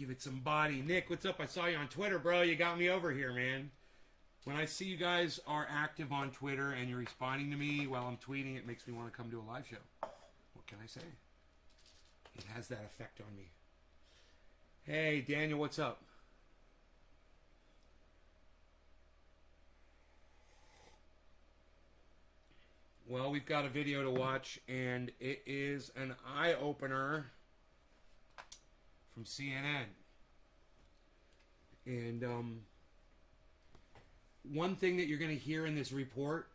Give it some body. Nick, what's up? I saw you on Twitter, bro. You got me over here, man. When I see you guys are active on Twitter and you're responding to me while I'm tweeting, it makes me want to come to a live show. What can I say? It has that effect on me. Hey, Daniel, what's up? Well, we've got a video to watch, and it is an eye-opener from CNN. And one thing that you're going to hear in this report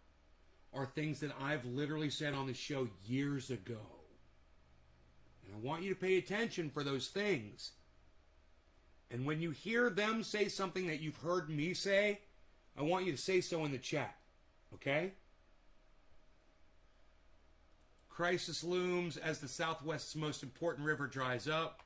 are things that I've literally said on the show years ago. And I want you to pay attention for those things. And when you hear them say something that you've heard me say, I want you to say so in the chat. Okay? Crisis looms as the Southwest's most important river dries up.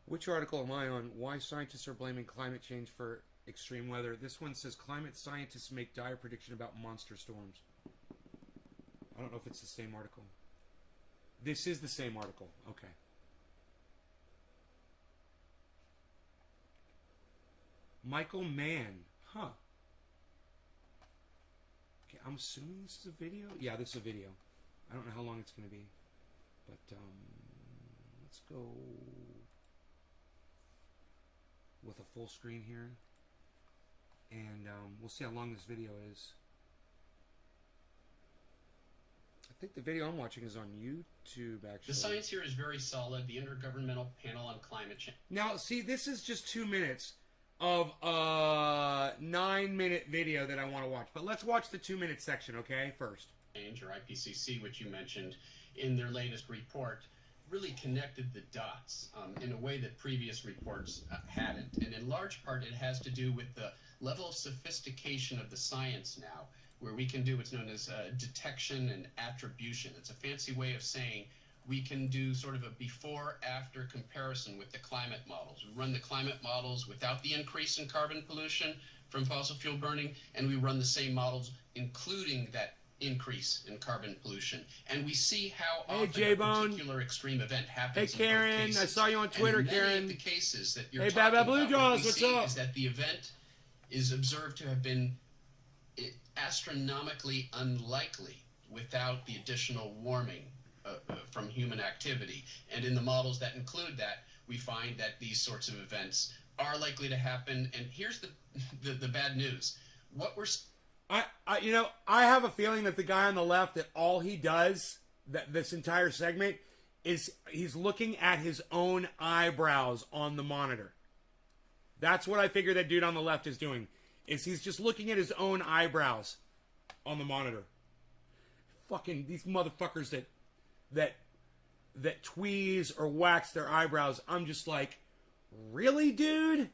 Which article am I on? Why scientists are blaming climate change for extreme weather. This one says climate scientists make dire prediction about monster storms. I don't know if it's the same article. This is the same article. Okay. Michael Mann. Huh. Okay, I'm assuming this is a video? Yeah, this is a video. I don't know how long it's going to be. But, let's go with a full screen here. And we'll see how long this video is. I think the video I'm watching is on YouTube, actually. The science here is very solid. The Intergovernmental Panel on Climate Change. Now, see, this is just 2 minutes of a 9-minute video that I want to watch. But let's watch the 2-minute section, okay, first. Or IPCC, which you mentioned in their latest report, really connected the dots in a way that previous reports hadn't. And in large part, it has to do with the level of sophistication of the science now, where we can do what's known as detection and attribution. It's a fancy way of saying we can do sort of a before-after comparison with the climate models. We run the climate models without the increase in carbon pollution from fossil fuel burning, and we run the same models including that increase in carbon pollution, and we see how often a particular extreme event happens. Hey, Karen, in both cases. I saw you on Twitter, and Karen. Many of the cases that you're hey, talking Baba Blue about, Jaws, what we what's see up? is that the event is observed to have been astronomically unlikely without the additional warming from human activity. And in the models that include that, we find that these sorts of events are likely to happen. And here's the bad news. What we're I have a feeling that the guy on the left, that all he does, that this entire segment, is he's looking at his own eyebrows on the monitor. That's what I figure that dude on the left is doing, is he's just looking at his own eyebrows on the monitor. Fucking these motherfuckers that tweeze or wax their eyebrows. I'm just like, really, dude?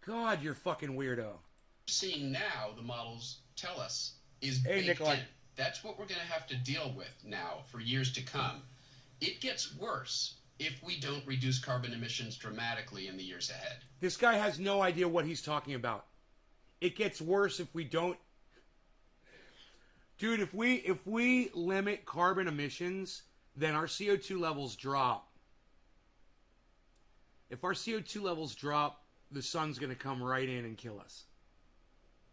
God, you're fucking weirdo. Seeing now, the models tell us, is baked baked in. That's what we're going to have to deal with now for years to come. It gets worse if we don't reduce carbon emissions dramatically in the years ahead. This guy has no idea what he's talking about. It gets worse if we don't. Dude, if we limit carbon emissions, then our CO2 levels drop. If our CO2 levels drop, the sun's going to come right in and kill us.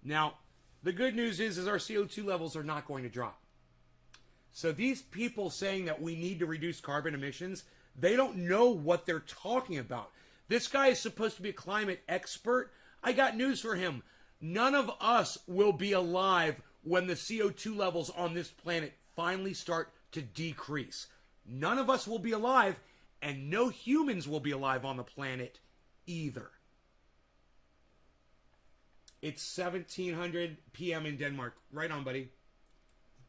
Now, the good news is our CO2 levels are not going to drop. So these people saying that we need to reduce carbon emissions, they don't know what they're talking about. This guy is supposed to be a climate expert. I got news for him. None of us will be alive when the CO2 levels on this planet finally start to decrease. None of us will be alive, and no humans will be alive on the planet either. It's 1700 p.m. in Denmark. Right on, buddy.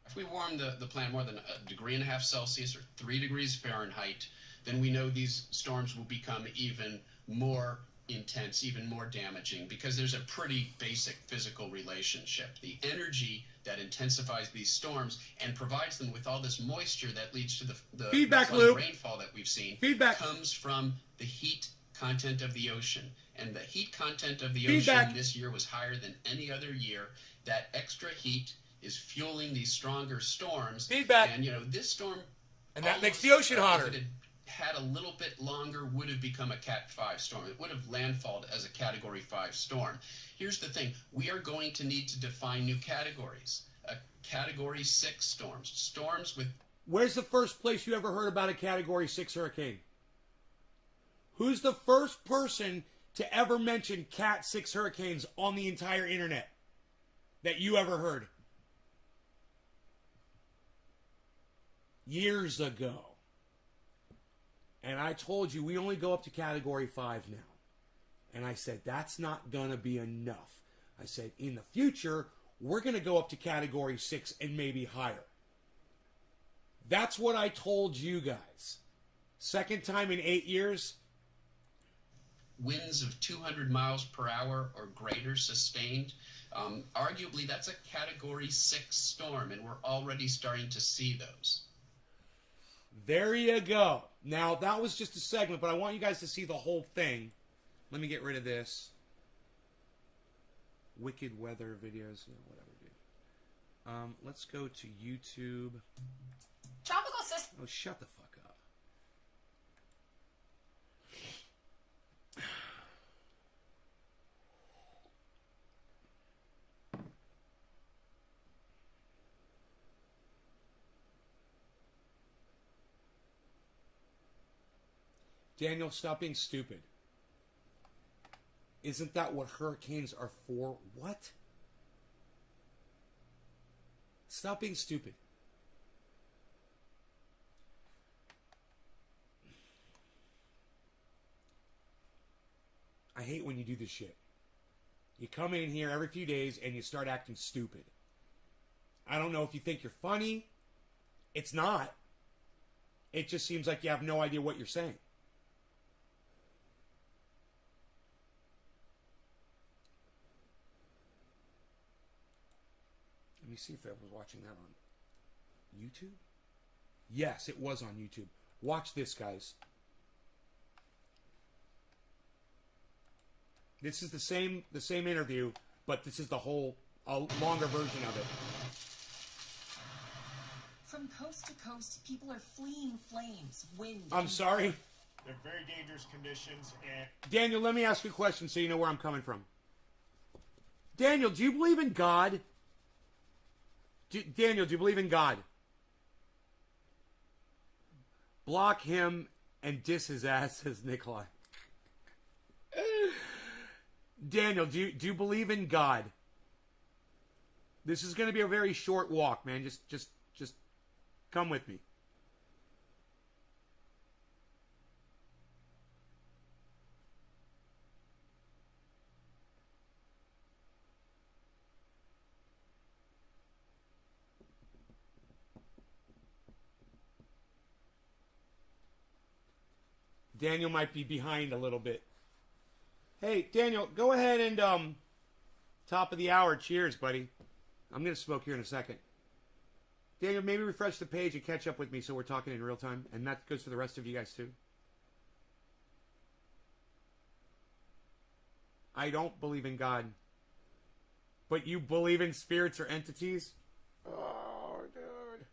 If we warm the planet more than 1.5 degrees Celsius or 3 degrees Fahrenheit, then we know these storms will become even more intense, even more damaging, because there's a pretty basic physical relationship. The energy that intensifies these storms and provides them with all this moisture that leads to the feedback loop rainfall that we've seen feedback comes from the heat content of the ocean. And the heat content of the feedback ocean this year was higher than any other year. That extra heat is fueling these stronger storms. Feedback. And, you know, this storm... And that makes the ocean hotter. If it had a little bit longer, would have become a Cat 5 storm. It would have landfalled as a Category 5 storm. Here's the thing. We are going to need to define new categories. A Category 6 storms. Storms with... Where's the first place you ever heard about a Category 6 hurricane? Who's the first person to ever mention Cat 6 hurricanes on the entire internet that you ever heard? Years ago. And I told you we only go up to Category 5 now. And I said, that's not going to be enough. I said, in the future, we're going to go up to Category 6 and maybe higher. That's what I told you guys. Second time in 8 years. Winds of 200 miles per hour or greater sustained. Arguably, that's a Category 6 storm, and we're already starting to see those. There you go. Now, that was just a segment, but I want you guys to see the whole thing. Let me get rid of this. Wicked weather videos. Whatever, dude. Let's go to YouTube. Tropical system. Oh, shut the fuck up. Daniel, stop being stupid. Isn't that what hurricanes are for? What? Stop being stupid. I hate when you do this shit. You come in here every few days and you start acting stupid. I don't know if you think you're funny. It's not. It just seems like you have no idea what you're saying. Let me see if I was watching that on YouTube. Yes, it was on YouTube. Watch this, guys. This is the same interview, but this is the whole longer version of it. From coast to coast, people are fleeing flames, wind. I'm sorry. They're very dangerous conditions, and Daniel, let me ask you a question so you know where I'm coming from. Daniel, do you believe in God? Daniel, do you believe in God? Block him and diss his ass, says Nikolai. Daniel, do you believe in God? This is going to be a very short walk, man. Just come with me. Daniel might be behind a little bit. Hey, Daniel, go ahead and, top of the hour. Cheers, buddy. I'm going to smoke here in a second. Daniel, maybe refresh the page and catch up with me so we're talking in real time. And that goes for the rest of you guys, too. I don't believe in God. But you believe in spirits or entities? Oh, dude.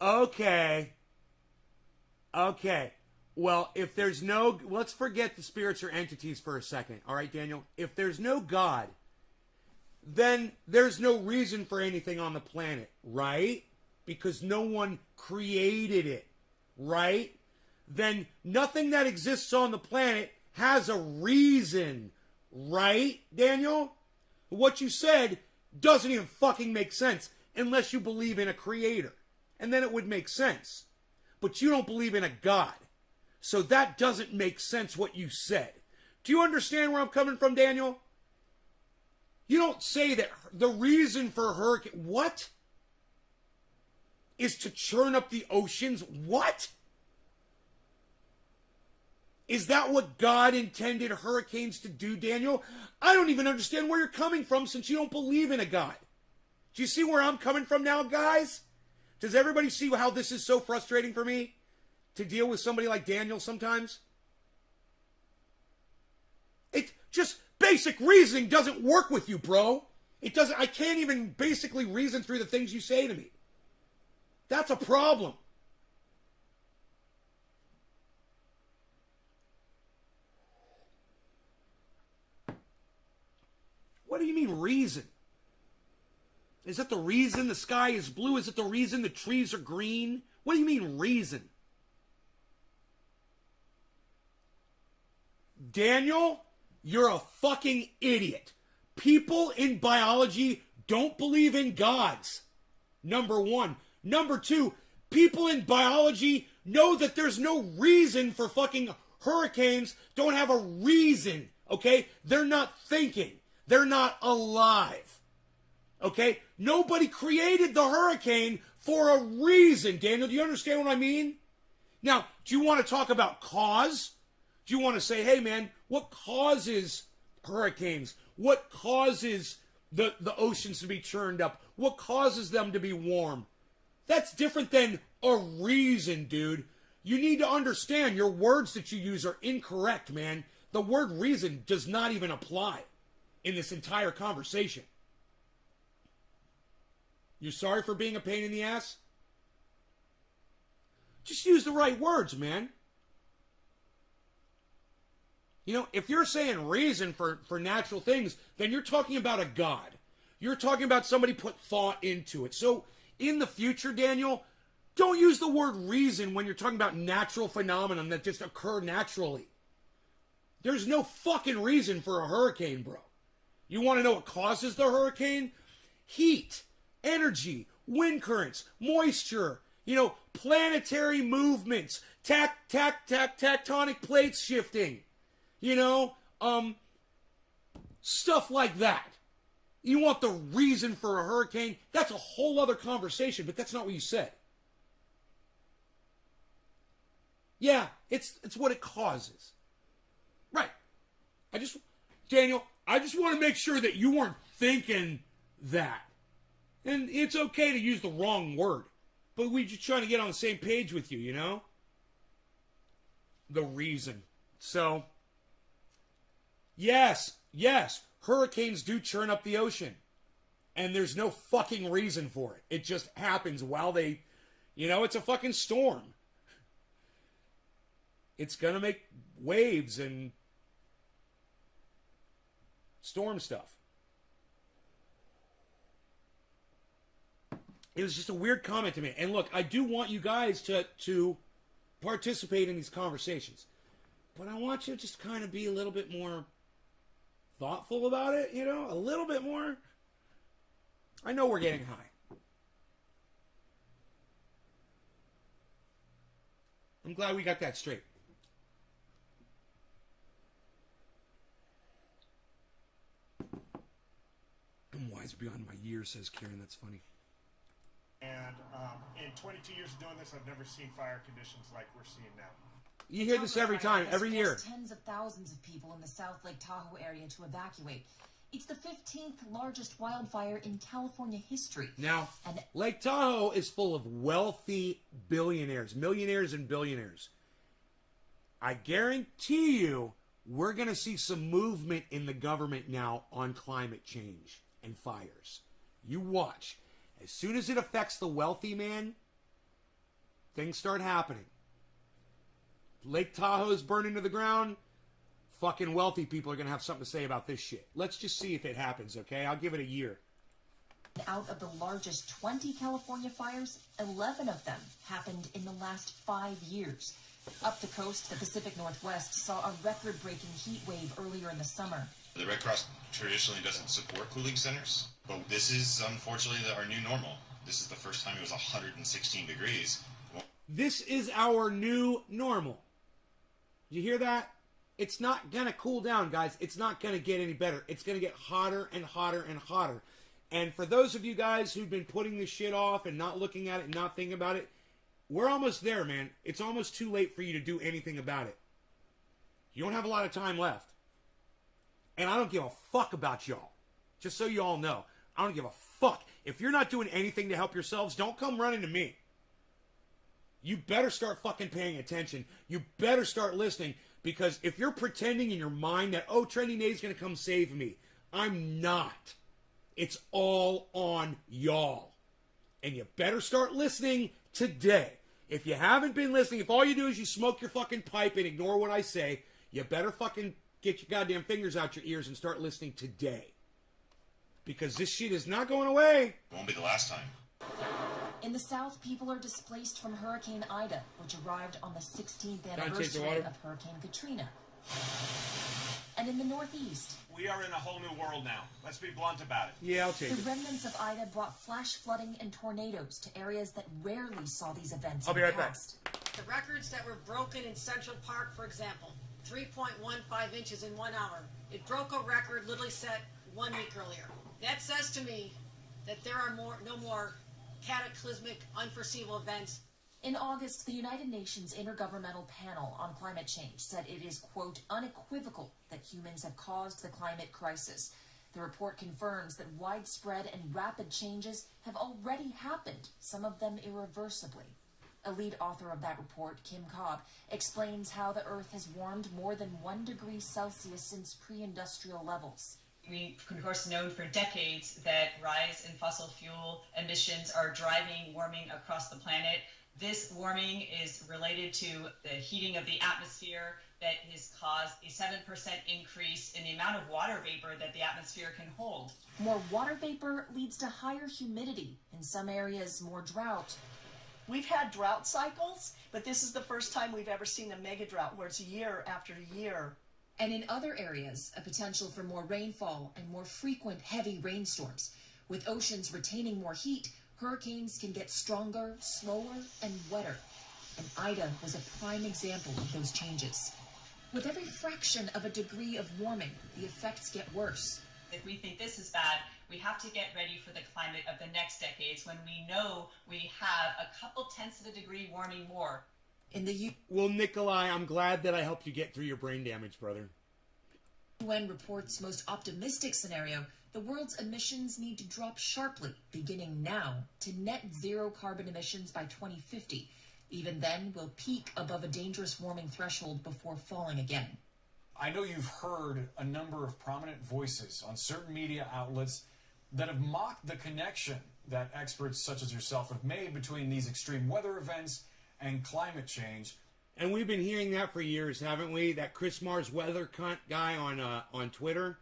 Okay. Well, if there's no... Let's forget the spirits or entities for a second. All right, Daniel? If there's no God, then there's no reason for anything on the planet, right? Because no one created it, right? Then nothing that exists on the planet has a reason, right, Daniel? What you said doesn't even fucking make sense unless you believe in a creator. And then it would make sense. But you don't believe in a God. So that doesn't make sense what you said. Do you understand where I'm coming from, Daniel? You don't say that the reason for hurricane... What? Is to churn up the oceans? What? Is that what God intended hurricanes to do, Daniel? I don't even understand where you're coming from since you don't believe in a God. Do you see where I'm coming from now, guys? Does everybody see how this is so frustrating for me to deal with somebody like Daniel sometimes? It just basic reasoning doesn't work with you, bro. It doesn't. I can't even basically reason through the things you say to me. That's a problem. What do you mean reason? Is that the reason the sky is blue? Is it the reason the trees are green? What do you mean reason? Daniel, you're a fucking idiot. People in biology don't believe in gods. Number one. Number two, people in biology know that there's no reason for fucking hurricanes. Don't have a reason, okay? They're not thinking. They're not alive. Okay? Nobody created the hurricane for a reason, Daniel. Do you understand what I mean? Now, do you want to talk about cause? Do you want to say, hey, man, what causes hurricanes? What causes the oceans to be churned up? What causes them to be warm? That's different than a reason, dude. You need to understand your words that you use are incorrect, man. The word reason does not even apply in this entire conversation. You're sorry for being a pain in the ass? Just use the right words, man. You know, if you're saying reason for natural things, then you're talking about a God. You're talking about somebody put thought into it. So, in the future, Daniel, don't use the word reason when you're talking about natural phenomenon that just occur naturally. There's no fucking reason for a hurricane, bro. You want to know what causes the hurricane? Heat, energy, currents, moisture, planetary movements, tectonic plates shifting, stuff like that. You want the reason for a hurricane? That's a whole other conversation, but that's not what you said. Yeah, it's what it causes. Right. Daniel, I just want to make sure that you weren't thinking that. And it's okay to use the wrong word, but we're just trying to get on the same page with you, The reason. So, yes, hurricanes do churn up the ocean. And there's no fucking reason for it. It just happens while they, it's a fucking storm. It's going to make waves and storm stuff. It was just a weird comment to me. And look, I do want you guys to participate in these conversations. But I want you to just kind of be a little bit more thoughtful about it, a little bit more. I know we're getting high. I'm glad we got that straight. I'm wise beyond my years, says Kieran. That's funny. And in 22 years of doing this, I've never seen fire conditions like we're seeing now. You hear this every time, every year. Tens of thousands of people in the South Lake Tahoe area to evacuate. It's the 15th largest wildfire in California history. Now, Lake Tahoe is full of wealthy billionaires, millionaires and billionaires. I guarantee you we're going to see some movement in the government now on climate change and fires. You watch. As soon as it affects the wealthy, man, things start happening. Lake Tahoe is burning to the ground. Fucking wealthy people are going to have something to say about this shit. Let's just see if it happens, okay? I'll give it a year. Out of the largest 20 California fires, 11 of them happened in the last 5 years. Up the coast, the Pacific Northwest saw a record-breaking heat wave earlier in the summer. The Red Cross traditionally doesn't support cooling centers, but this is unfortunately our new normal. This is the first time it was 116 degrees. This is our new normal. You hear that? It's not going to cool down, guys. It's not going to get any better. It's going to get hotter and hotter and hotter. And for those of you guys who've been putting this shit off and not looking at it and not thinking about it, we're almost there, man. It's almost too late for you to do anything about it. You don't have a lot of time left. And I don't give a fuck about y'all. Just so you all know. I don't give a fuck. If you're not doing anything to help yourselves, don't come running to me. You better start fucking paying attention. You better start listening. Because if you're pretending in your mind that, oh, Trending Nate's going to come save me, I'm not. It's all on y'all. And you better start listening today. If you haven't been listening, if all you do is you smoke your fucking pipe and ignore what I say, you better fucking get your goddamn fingers out your ears and start listening today. Because this shit is not going away. Won't be the last time. In the South, people are displaced from Hurricane Ida, which arrived on the 16th take the anniversary water. of Hurricane Katrina. And in the Northeast, We are in a whole new world now. Let's be blunt about it. Yeah, I'll take the it. remnants of Ida brought flash flooding and tornadoes to areas that rarely saw these events I'll in be the right back. past. The records that were broken in Central Park, for example, 3.15 inches in 1 hour. It broke a record literally set 1 week earlier. That says to me that there are no more cataclysmic, unforeseeable events. In August, the United Nations Intergovernmental Panel on Climate Change said it is, quote, unequivocal that humans have caused the climate crisis. The report confirms that widespread and rapid changes have already happened, some of them irreversibly. A lead author of that report, Kim Cobb, explains how the Earth has warmed more than 1 degree Celsius since pre-industrial levels. We've, of course, known for decades that rise in fossil fuel emissions are driving warming across the planet. This warming is related to the heating of the atmosphere that has caused a 7% increase in the amount of water vapor that the atmosphere can hold. More water vapor leads to higher humidity, in some areas more drought. We've had drought cycles, but this is the first time we've ever seen a mega drought where it's year after year. And in other areas, a potential for more rainfall and more frequent heavy rainstorms. With oceans retaining more heat, hurricanes can get stronger, slower, and wetter. And Ida was a prime example of those changes. With every fraction of a degree of warming, the effects get worse. If we think this is bad, we have to get ready for the climate of the next decades when we know we have a couple tenths of a degree warming more. In the Well, Nikolai, I'm glad that I helped you get through your brain damage, brother. UN report's most optimistic scenario, the world's emissions need to drop sharply, beginning now, to net zero carbon emissions by 2050. Even then, we'll peak above a dangerous warming threshold before falling again. I know you've heard a number of prominent voices on certain media outlets that have mocked the connection that experts such as yourself have made between these extreme weather events and climate change. And we've been hearing that for years, haven't we? That Chris Mars weather cunt guy on Twitter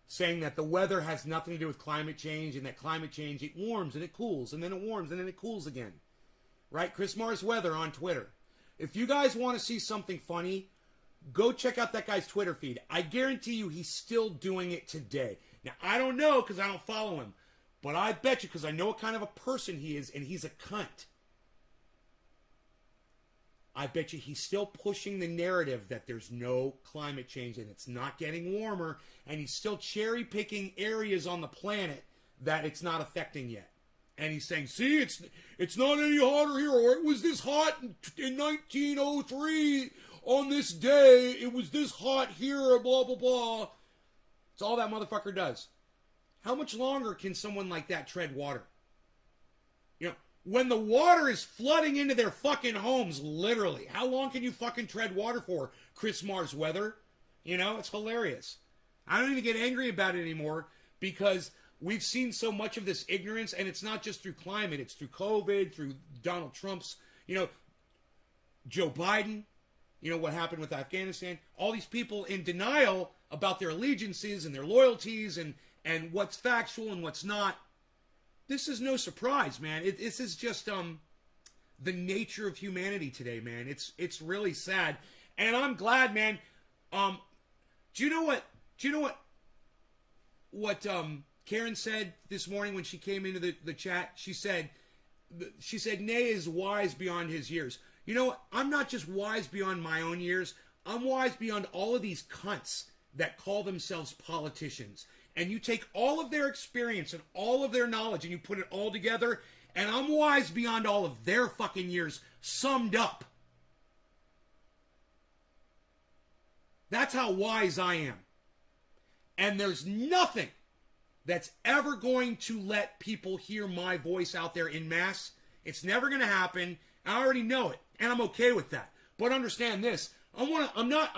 saying that the weather has nothing to do with climate change and that climate change, it warms and it cools and then it warms and then it cools again. Right? Chris Mars weather on Twitter. If you guys want to see something funny, go check out that guy's Twitter feed. I guarantee you he's still doing it today. Now, I don't know because I don't follow him. But I bet you because I know what kind of a person he is and he's a cunt. I bet you he's still pushing the narrative that there's no climate change and it's not getting warmer, and he's still cherry picking areas on the planet that it's not affecting yet. And he's saying, see, it's not any hotter here, or it was this hot in 1903 on this day, it was this hot here, blah, blah, blah. It's all that motherfucker does. How much longer can someone like that tread water? You know, when the water is flooding into their fucking homes, literally, how long can you fucking tread water for, Chris Mars weather? You know, it's hilarious. I don't even get angry about it anymore because we've seen so much of this ignorance, and it's not just through climate, it's through COVID, through Donald Trump's, you know, Joe Biden, you know, what happened with Afghanistan, all these people in denial about their allegiances and their loyalties and what's factual and what's not. This is no surprise, man. This is just the nature of humanity today, man. It's really sad, and I'm glad, man. Do you know what Karen said this morning when she came into the chat? She said Nay is wise beyond his years. You know what? I'm not just wise beyond my own years. I'm wise beyond all of these cunts that call themselves politicians. And you take all of their experience and all of their knowledge and you put it all together, and I'm wise beyond all of their fucking years summed up. That's how wise I am. And there's nothing that's ever going to let people hear my voice out there in mass. It's never going to happen. I already know it, and I'm okay with that. But understand this. I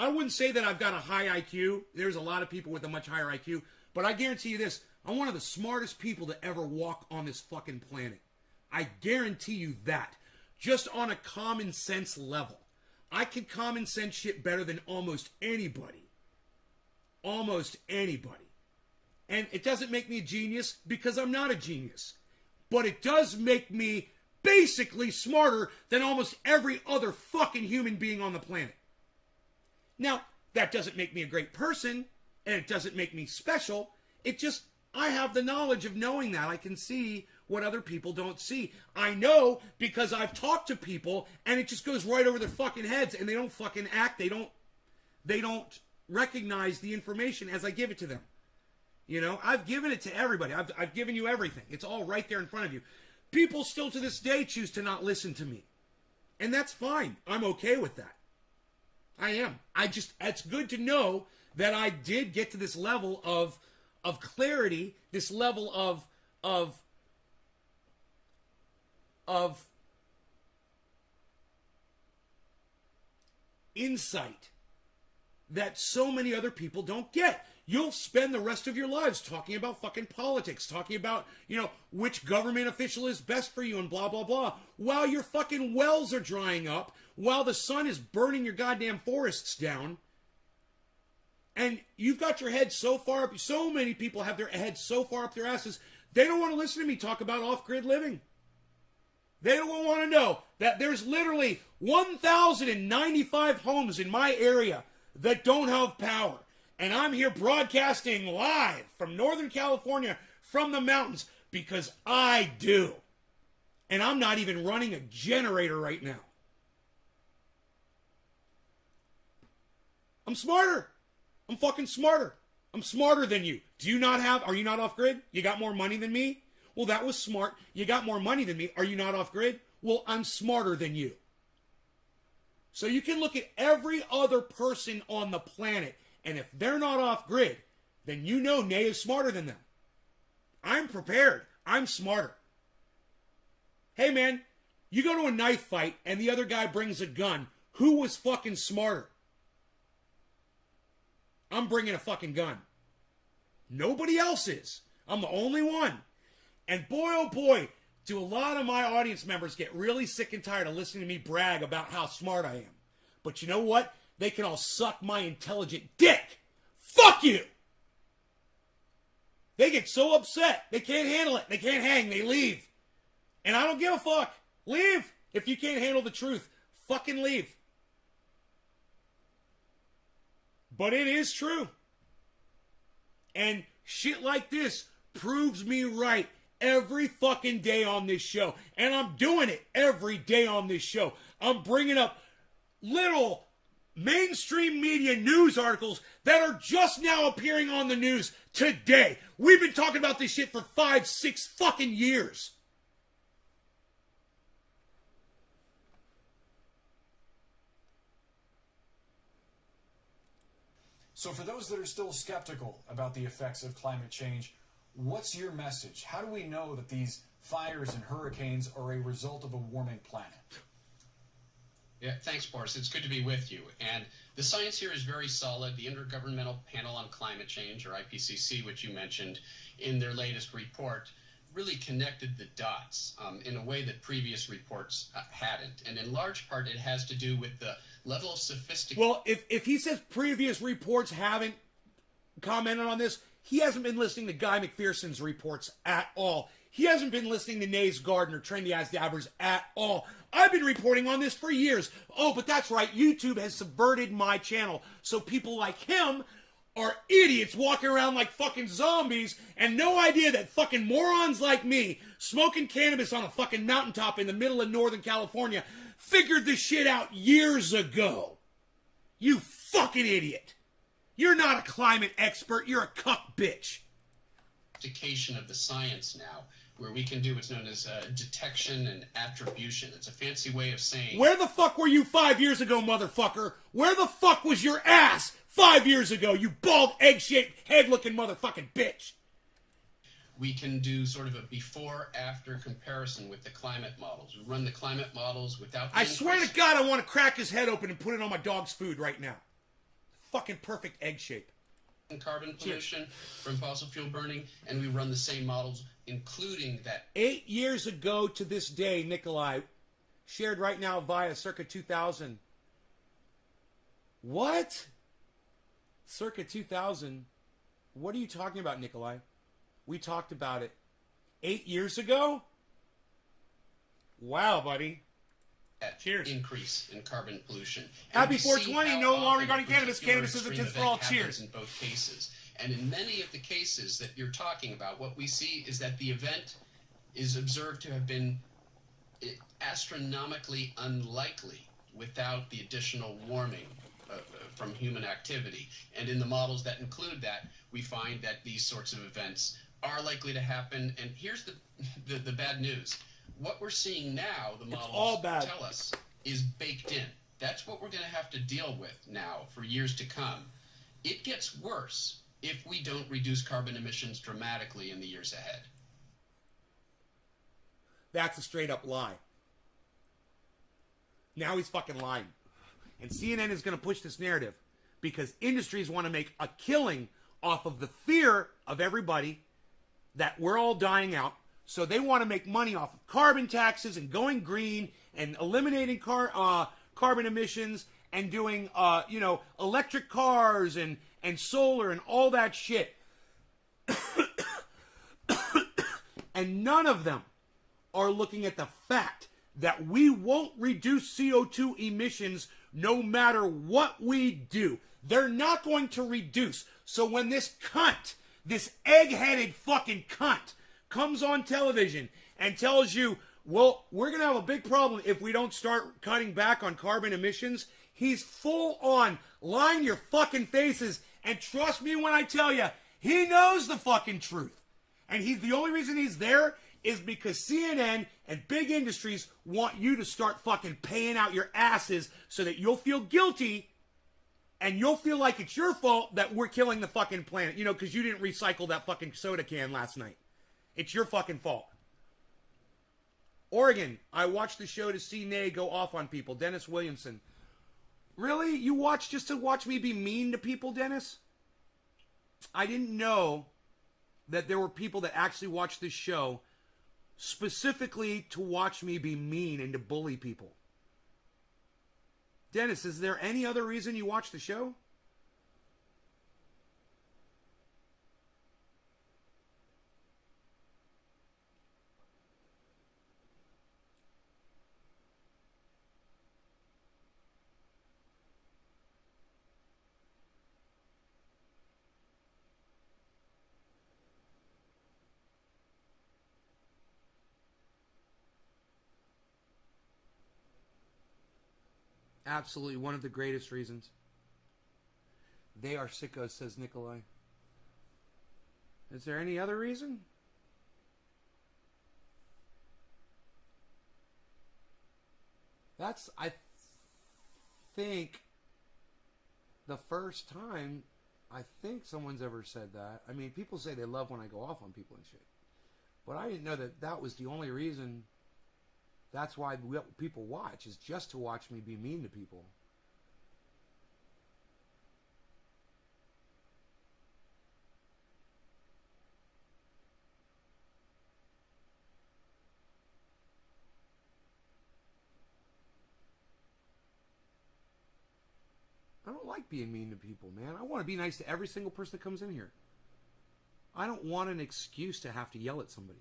wouldn't say that I've got a high IQ. There's a lot of people with a much higher IQ. But I guarantee you this. I'm one of the smartest people to ever walk on this fucking planet. I guarantee you that. Just on a common sense level. I can common sense shit better than almost anybody. Almost anybody. And it doesn't make me a genius because I'm not a genius. But it does make me basically smarter than almost every other fucking human being on the planet. Now, that doesn't make me a great person, and it doesn't make me special. It just, I have the knowledge of knowing that. I can see what other people don't see. I know because I've talked to people, and it just goes right over their fucking heads, and they don't fucking act. They don't recognize the information as I give it to them. You know, I've given it to everybody. I've given you everything. It's all right there in front of you. People still to this day choose to not listen to me. And that's fine. I'm okay with that. I am. It's good to know that I did get to this level of clarity, this level of insight that so many other people don't get. You'll spend the rest of your lives talking about fucking politics, talking about, which government official is best for you and blah, blah, blah, while your fucking wells are drying up, while the sun is burning your goddamn forests down, and you've got your head so far up, so many people have their heads so far up their asses, they don't want to listen to me talk about off-grid living. They don't want to know that there's literally 1,095 homes in my area that don't have power. And I'm here broadcasting live from Northern California, from the mountains, because I do. And I'm not even running a generator right now. I'm smarter. I'm fucking smarter. I'm smarter than you. Are you not off grid? You got more money than me? Well, that was smart. You got more money than me. Are you not off grid? Well, I'm smarter than you. So you can look at every other person on the planet, and if they're not off grid, then you know Nay is smarter than them. I'm prepared. I'm smarter. Hey, man, you go to a knife fight and the other guy brings a gun. Who was fucking smarter? I'm bringing a fucking gun. Nobody else is. I'm the only one. And boy, oh boy, do a lot of my audience members get really sick and tired of listening to me brag about how smart I am. But you know what? They can all suck my intelligent dick. Fuck you! They get so upset. They can't handle it. They can't hang. They leave. And I don't give a fuck. Leave. If you can't handle the truth, fucking leave. But it is true. And shit like this proves me right every fucking day on this show. And I'm doing it every day on this show. I'm bringing up little mainstream media news articles that are just now appearing on the news today. We've been talking about this shit for 5-6 fucking years. So for those that are still skeptical about the effects of climate change, what's your message? How do we know that these fires and hurricanes are a result of a warming planet? Yeah, thanks, Boris. It's good to be with you. And the science here is very solid. The Intergovernmental Panel on Climate Change, or IPCC, which you mentioned in their latest report, really connected the dots in a way that previous reports hadn't. And in large part, it has to do with the level of sophistication. Well, if he says previous reports haven't commented on this, he hasn't been listening to Guy McPherson's reports at all. He hasn't been listening to Nays Gardner, Trendy As Dabbers at all. I've been reporting on this for years. Oh, but that's right. YouTube has subverted my channel. So people like him are idiots walking around like fucking zombies and no idea that fucking morons like me smoking cannabis on a fucking mountaintop in the middle of Northern California figured this shit out years ago. You fucking idiot. You're not a climate expert. You're a cuck bitch. Of the science now, where we can do what's known as detection and attribution. It's a fancy way of saying... Where the fuck were you 5 years ago, motherfucker? Where the fuck was your ass 5 years ago, you bald, egg-shaped, head-looking motherfucking bitch? We can do sort of a before-after comparison with the climate models. We run the climate models without... I swear to God, I want to crack his head open and put it on my dog's food right now. Fucking perfect egg shape. Carbon pollution from fossil fuel burning, and we run the same models, including that... 8 years ago to this day, Nikolai, shared right now via circa 2000. What? Circa 2000? What are you talking about, Nikolai? We talked about it 8 years ago? Wow, buddy. Cheers. Increase in carbon pollution. Happy 420, no law regarding cannabis. Cannabis is a tip for all. Cheers. In both cases. And in many of the cases that you're talking about, what we see is that the event is observed to have been astronomically unlikely without the additional warming from human activity. And in the models that include that, we find that these sorts of events are likely to happen. And here's the bad news. What we're seeing now, the models tell us, is baked in. That's what we're going to have to deal with now for years to come. It gets worse if we don't reduce carbon emissions dramatically in the years ahead. That's a straight up lie. Now he's fucking lying. And CNN is going to push this narrative because industries want to make a killing off of the fear of everybody that we're all dying out. So they want to make money off of carbon taxes and going green and eliminating carbon emissions and doing, electric cars and solar and all that shit. And none of them are looking at the fact that we won't reduce CO2 emissions no matter what we do. They're not going to reduce. So when this cunt, this egg-headed fucking cunt, comes on television and tells you, well, we're going to have a big problem if we don't start cutting back on carbon emissions, he's full on lying your fucking faces. And trust me when I tell you, he knows the fucking truth. And the only reason he's there is because CNN and big industries want you to start fucking paying out your asses so that you'll feel guilty and you'll feel like it's your fault that we're killing the fucking planet, because you didn't recycle that fucking soda can last night. It's your fucking fault. Oregon, I watched the show to see Nay go off on people. Dennis Williamson. Really? You watch just to watch me be mean to people, Dennis? I didn't know that there were people that actually watched this show specifically to watch me be mean and to bully people. Dennis, is there any other reason you watch the show? Absolutely, one of the greatest reasons. They are sickos, says Nikolai. Is there any other reason? That's, I think, the first time I think someone's ever said that. I mean, people say they love when I go off on people and shit. But I didn't know that that was the only reason. That's why people watch, is just to watch me be mean to people. I don't like being mean to people, man. I want to be nice to every single person that comes in here. I don't want an excuse to have to yell at somebody,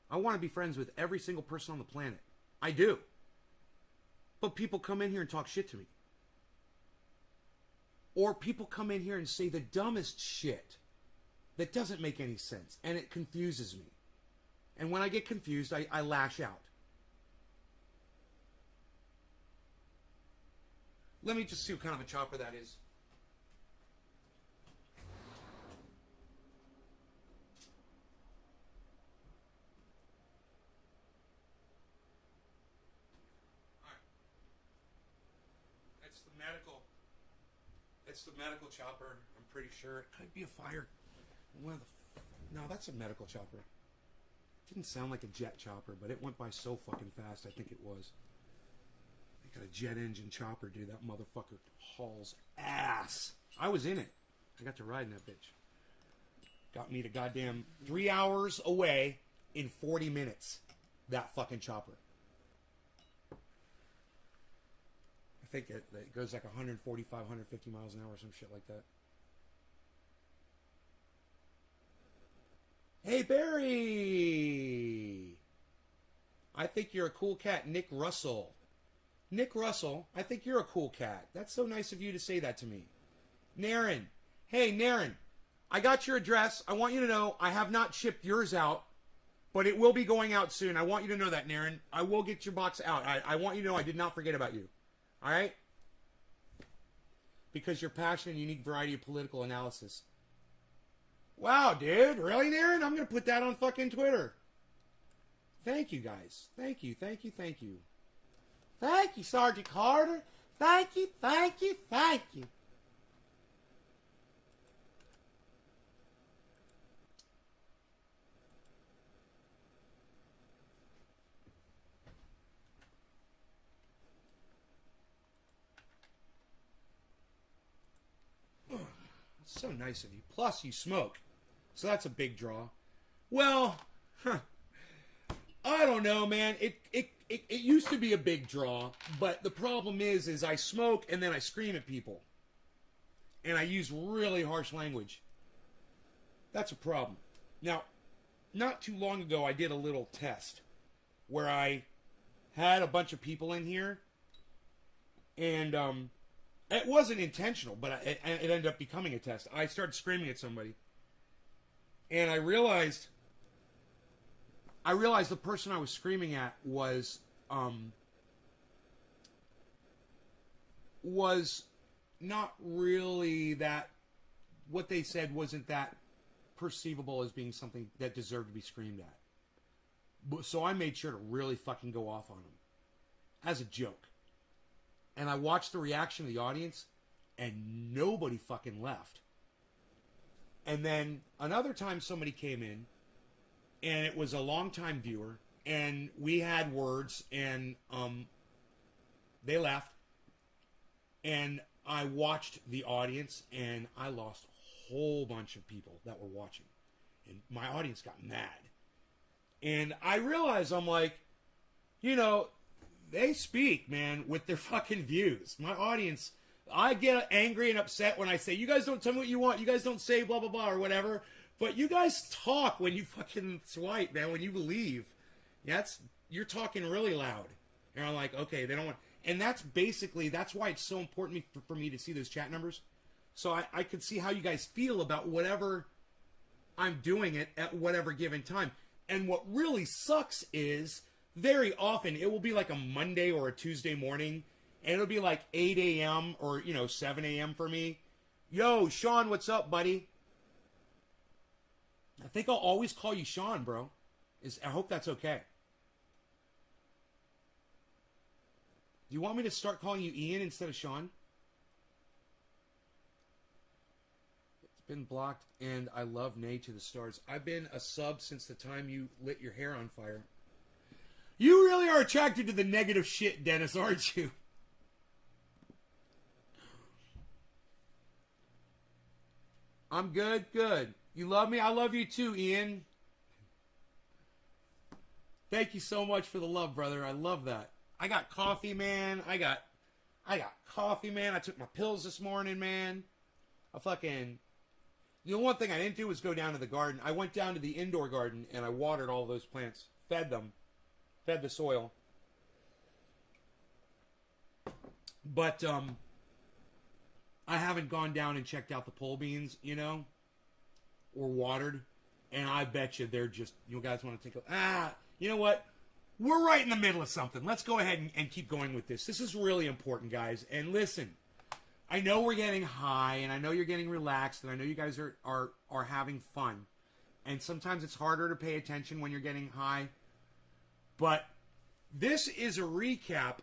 I want to be friends with every single person on the planet. I do. But people come in here and talk shit to me. Or people come in here and say the dumbest shit that doesn't make any sense. And it confuses me. And when I get confused, I lash out. Let me just see what kind of a chopper that is. medical. It's the medical chopper. I'm pretty sure. It could be a fire. No, that's a medical chopper. Didn't sound like a jet chopper, but it went by so fucking fast. I think it was. They got a jet engine chopper, dude. That motherfucker hauls ass. I was in it. I got to ride in that bitch. Got me to goddamn 3 hours away in 40 minutes. That fucking chopper. I think it goes like 145, 150 miles an hour or some shit like that. Hey, Barry! I think you're a cool cat, Nick Russell. Nick Russell, I think you're a cool cat. That's so nice of you to say that to me. Naren. Hey, Naren. I got your address. I want you to know I have not shipped yours out, but it will be going out soon. I want you to know that, Naren. I will get your box out. I want you to know I did not forget about you. All right? Because your passion and unique variety of political analysis. Wow, dude. Really, Naren? I'm going to put that on fucking Twitter. Thank you, guys. Thank you, thank you, thank you. Thank you, Sergeant Carter. Thank you, thank you, thank you. That's so nice of you. Plus, you smoke. So that's a big draw. Well, I don't know, man. It used to be a big draw, but the problem is I smoke and then I scream at people. And I use really harsh language. That's a problem. Now, not too long ago, I did a little test where I had a bunch of people in here, and it wasn't intentional, but it ended up becoming a test. I started screaming at somebody, and I realized the person I was screaming at was not really that. What they said wasn't that perceivable as being something that deserved to be screamed at. So I made sure to really fucking go off on them as a joke. And I watched the reaction of the audience, and nobody fucking left. And then another time somebody came in, and it was a longtime viewer, and we had words, and they left. And I watched the audience, and I lost a whole bunch of people that were watching. And my audience got mad. And I realized, I'm like, you know, they speak, man, with their fucking views. My audience, I get angry and upset when I say, you guys don't tell me what you want. You guys don't say blah, blah, blah, or whatever. But you guys talk when you fucking swipe, man, when you believe. You're talking really loud. And I'm like, okay, they don't want... And that's why it's so important for me to see those chat numbers. So I could see how you guys feel about whatever I'm doing it at whatever given time. And what really sucks is... very often, it will be like a Monday or a Tuesday morning, and it'll be like 8 a.m. or, 7 a.m. for me. Yo, Sean, what's up, buddy? I think I'll always call you Sean, bro. I hope that's okay. Do you want me to start calling you Ian instead of Sean? It's been blocked, and I love Nay to the stars. I've been a sub since the time you lit your hair on fire. You really are attracted to the negative shit, Dennis, aren't you? I'm good, good. You love me? I love you too, Ian. Thank you so much for the love, brother. I love that. I got coffee, man. I got coffee, man. I took my pills this morning, man. The one thing I didn't do was go down to the garden. I went down to the indoor garden and I watered all those plants. Fed them. Fed the soil. But I haven't gone down and checked out the pole beans, or watered. And I bet you they're just, you guys want to take you know what? We're right in the middle of something. Let's go ahead and keep going with this. This is really important, guys. And listen, I know we're getting high, and I know you're getting relaxed, and I know you guys are having fun. And sometimes it's harder to pay attention when you're getting high. But this is a recap.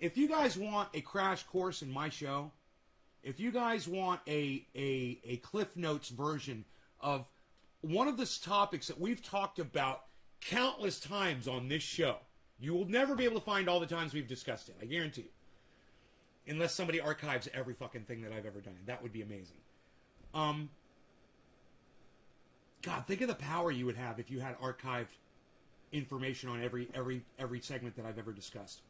if you guys want a crash course in my show, if you guys want a Cliff Notes version of one of the topics that we've talked about countless times on this show, you will never be able to find all the times we've discussed it. I guarantee you. Unless somebody archives every fucking thing that I've ever done. That would be amazing. God, think of the power you would have if you had archived information on every segment that I've ever discussed.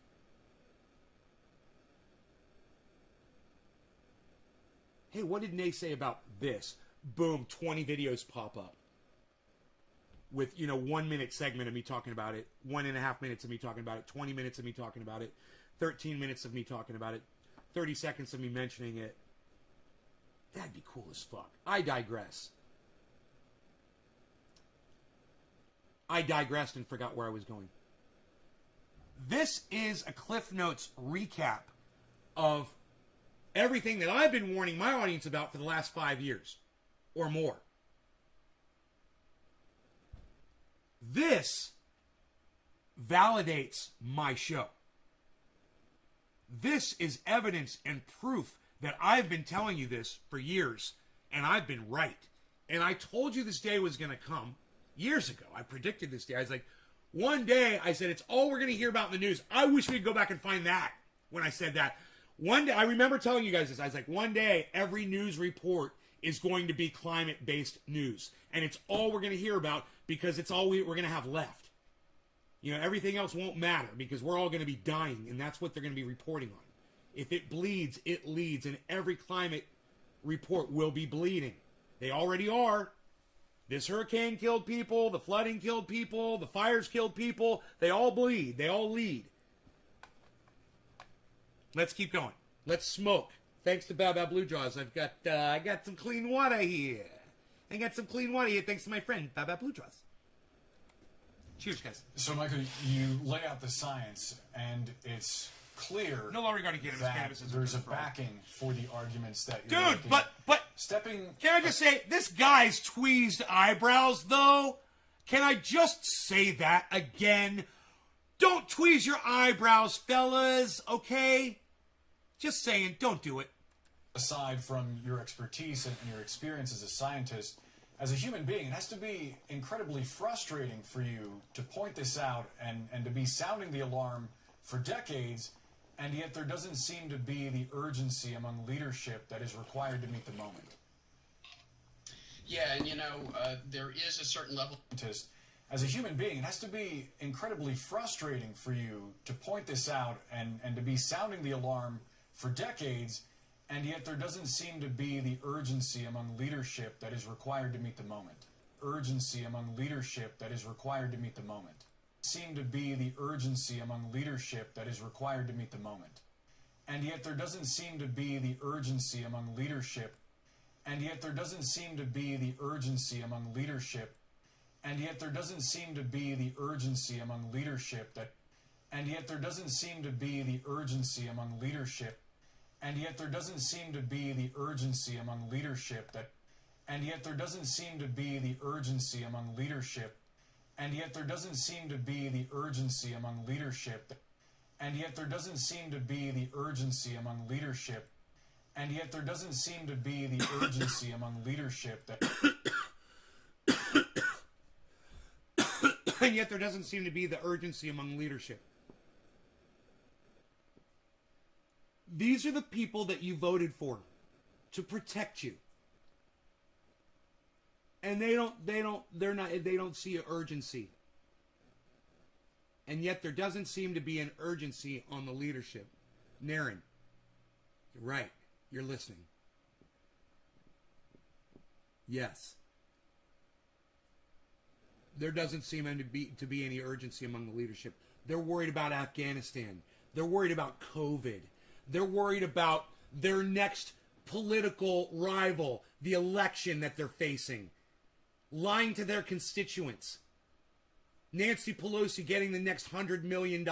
Hey, what did Nay say about this? Boom, 20 videos pop up. With, 1 minute segment of me talking about it, 1.5 minutes of me talking about it, 20 minutes of me talking about it, 13 minutes of me talking about it, 30 seconds of me mentioning it. That'd be cool as fuck. I digress. I digressed and forgot where I was going. This is a Cliff Notes recap of everything that I've been warning my audience about for the last 5 years or more. This validates my show. This is evidence and proof that I've been telling you this for years, and I've been right. And I told you this day was going to come years ago. I predicted this day. I was like, one day, I said, it's all we're going to hear about in the news. I wish we'd go back and find that when I said that. One day, I remember telling you guys this. I was like, one day, every news report is going to be climate-based news. And it's all we're going to hear about because it's all we're going to have left. Everything else won't matter because we're all going to be dying, and that's what they're going to be reporting on. If it bleeds, it leads, and every climate report will be bleeding. They already are. This hurricane killed people, the flooding killed people, the fires killed people. They all bleed. They all lead. Let's keep going. Let's smoke. Thanks to Baba Blue Jaws, I got some clean water here. I got some clean water here thanks to my friend Baba Blue Jaws. Cheers, guys. So, Michael, you lay out the science, and it's clear no longer regarding cannabis that there's a backing for the arguments that you're Dude, making. but can I just say, this guy's tweezed eyebrows, though? Can I just say that again? Don't tweeze your eyebrows, fellas, okay? Just saying, don't do it. Aside from your expertise and your experience as a scientist, as a human being, it has to be incredibly frustrating for you to point this out and to be sounding the alarm for decades, and yet there doesn't seem to be the urgency among leadership that is required to meet the moment. Yeah, and there is a certain level. As a human being, it has to be incredibly frustrating for you to point this out and to be sounding the alarm for decades, and yet there doesn't seem to be the urgency among leadership that is required to meet the moment. Urgency among leadership that is required to meet the moment. Seem to be the urgency among leadership that is required to meet the moment. And yet there doesn't seem to be the urgency among leadership. And yet there doesn't seem to be the urgency among leadership. And yet there doesn't seem to be the urgency among leadership that. And yet there doesn't seem to be the urgency among leadership. And yet there doesn't seem to be the urgency among leadership that. And yet there doesn't seem to be the urgency among leadership. And yet there doesn't seem to be the urgency among leadership. And yet there doesn't seem to be the urgency among leadership. And yet there doesn't seem to be the urgency among leadership that. And yet there doesn't seem to be the urgency among leadership. These are the people that you voted for to protect you. And they don't see an urgency. And yet there doesn't seem to be an urgency on the leadership. Naren, you're right. You're listening. Yes. There doesn't seem to be any urgency among the leadership. They're worried about Afghanistan. They're worried about COVID. They're worried about their next political rival, the election that they're facing. Lying to their constituents. Nancy Pelosi getting the next $100 million.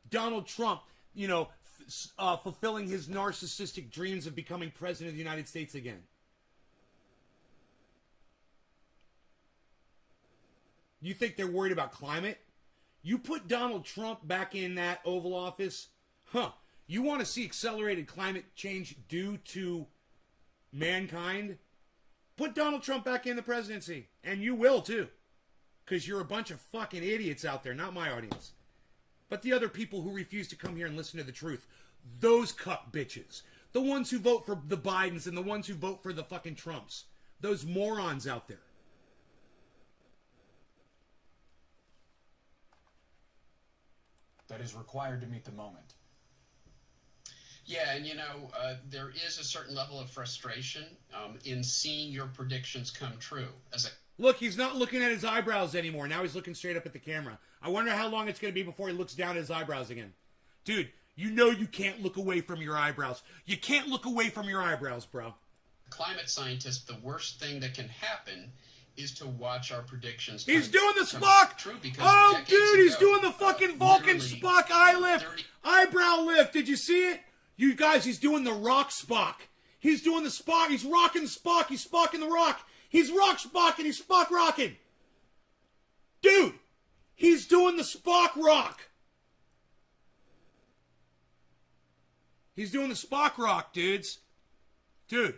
Donald Trump, fulfilling his narcissistic dreams of becoming president of the United States again. You think they're worried about climate? You put Donald Trump back in that Oval Office, you want to see accelerated climate change due to mankind? Put Donald Trump back in the presidency. And you will, too. Because you're a bunch of fucking idiots out there, not my audience. But the other people who refuse to come here and listen to the truth. Those cuck bitches. The ones who vote for the Bidens and the ones who vote for the fucking Trumps. Those morons out there. That is required to meet the moment. Yeah, and there is a certain level of frustration in seeing your predictions come true. Look, he's not looking at his eyebrows anymore. Now he's looking straight up at the camera. I wonder how long it's going to be before he looks down at his eyebrows again. Dude, you know you can't look away from your eyebrows. You can't look away from your eyebrows, bro. Climate scientist, the worst thing that can happen is to watch our predictions. He's doing the Spock! True, oh, dude, he's doing the fucking Vulcan Spock eyebrow lift. Did you see it? You guys, he's doing the rock Spock. He's doing the Spock. He's rocking Spock. He's Spocking the rock. He's rock Spock and he's Spock rocking. Dude, he's doing the Spock rock. He's doing the Spock rock, dudes. Dude.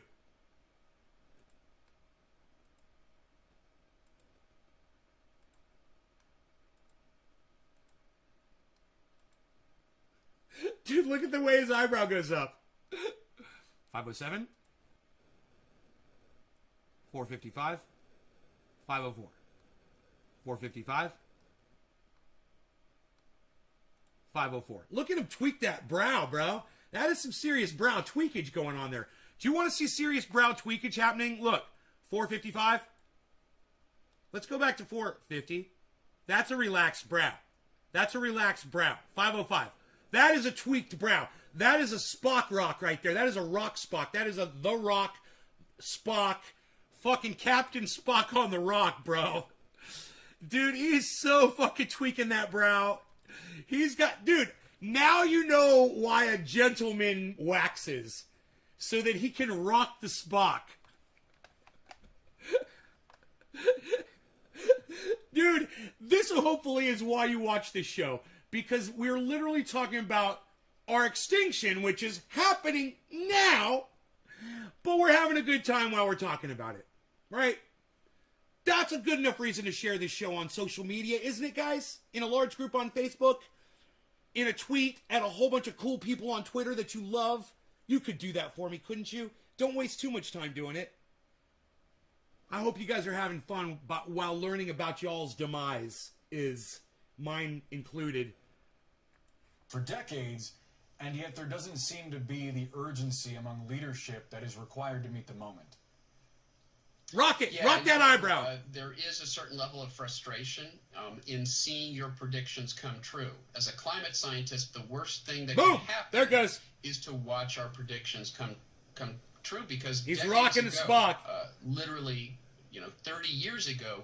Dude, look at the way his eyebrow goes up. 507. 455. 504. 455. 504. Look at him tweak that brow, bro. That is some serious brow tweakage going on there. Do you want to see serious brow tweakage happening? Look, 455. Let's go back to 450. That's a relaxed brow. That's a relaxed brow. 505. That is a tweaked brow. That is a Spock rock right there. That is a rock Spock. That is a The Rock Spock. Fucking Captain Spock on the rock, bro. Dude, he's so fucking tweaking that brow. He's got... Dude, now you know why a gentleman waxes. So that he can rock the Spock. Dude, this hopefully is why you watch this show. Because we're literally talking about our extinction, which is happening now. But we're having a good time while we're talking about it. Right? That's a good enough reason to share this show on social media, isn't it, guys? In a large group on Facebook? In a tweet at a whole bunch of cool people on Twitter that you love? You could do that for me, couldn't you? Don't waste too much time doing it. I hope you guys are having fun while learning about y'all's demise, is mine included. For decades, and yet there doesn't seem to be the urgency among leadership that is required to meet the moment. Rock it! Yeah, rock that eyebrow! There is a certain level of frustration in seeing your predictions come true. As a climate scientist, the worst thing that can happen there goes. Is to watch our predictions come true, because he's rocking the Spock. Literally, 30 years ago,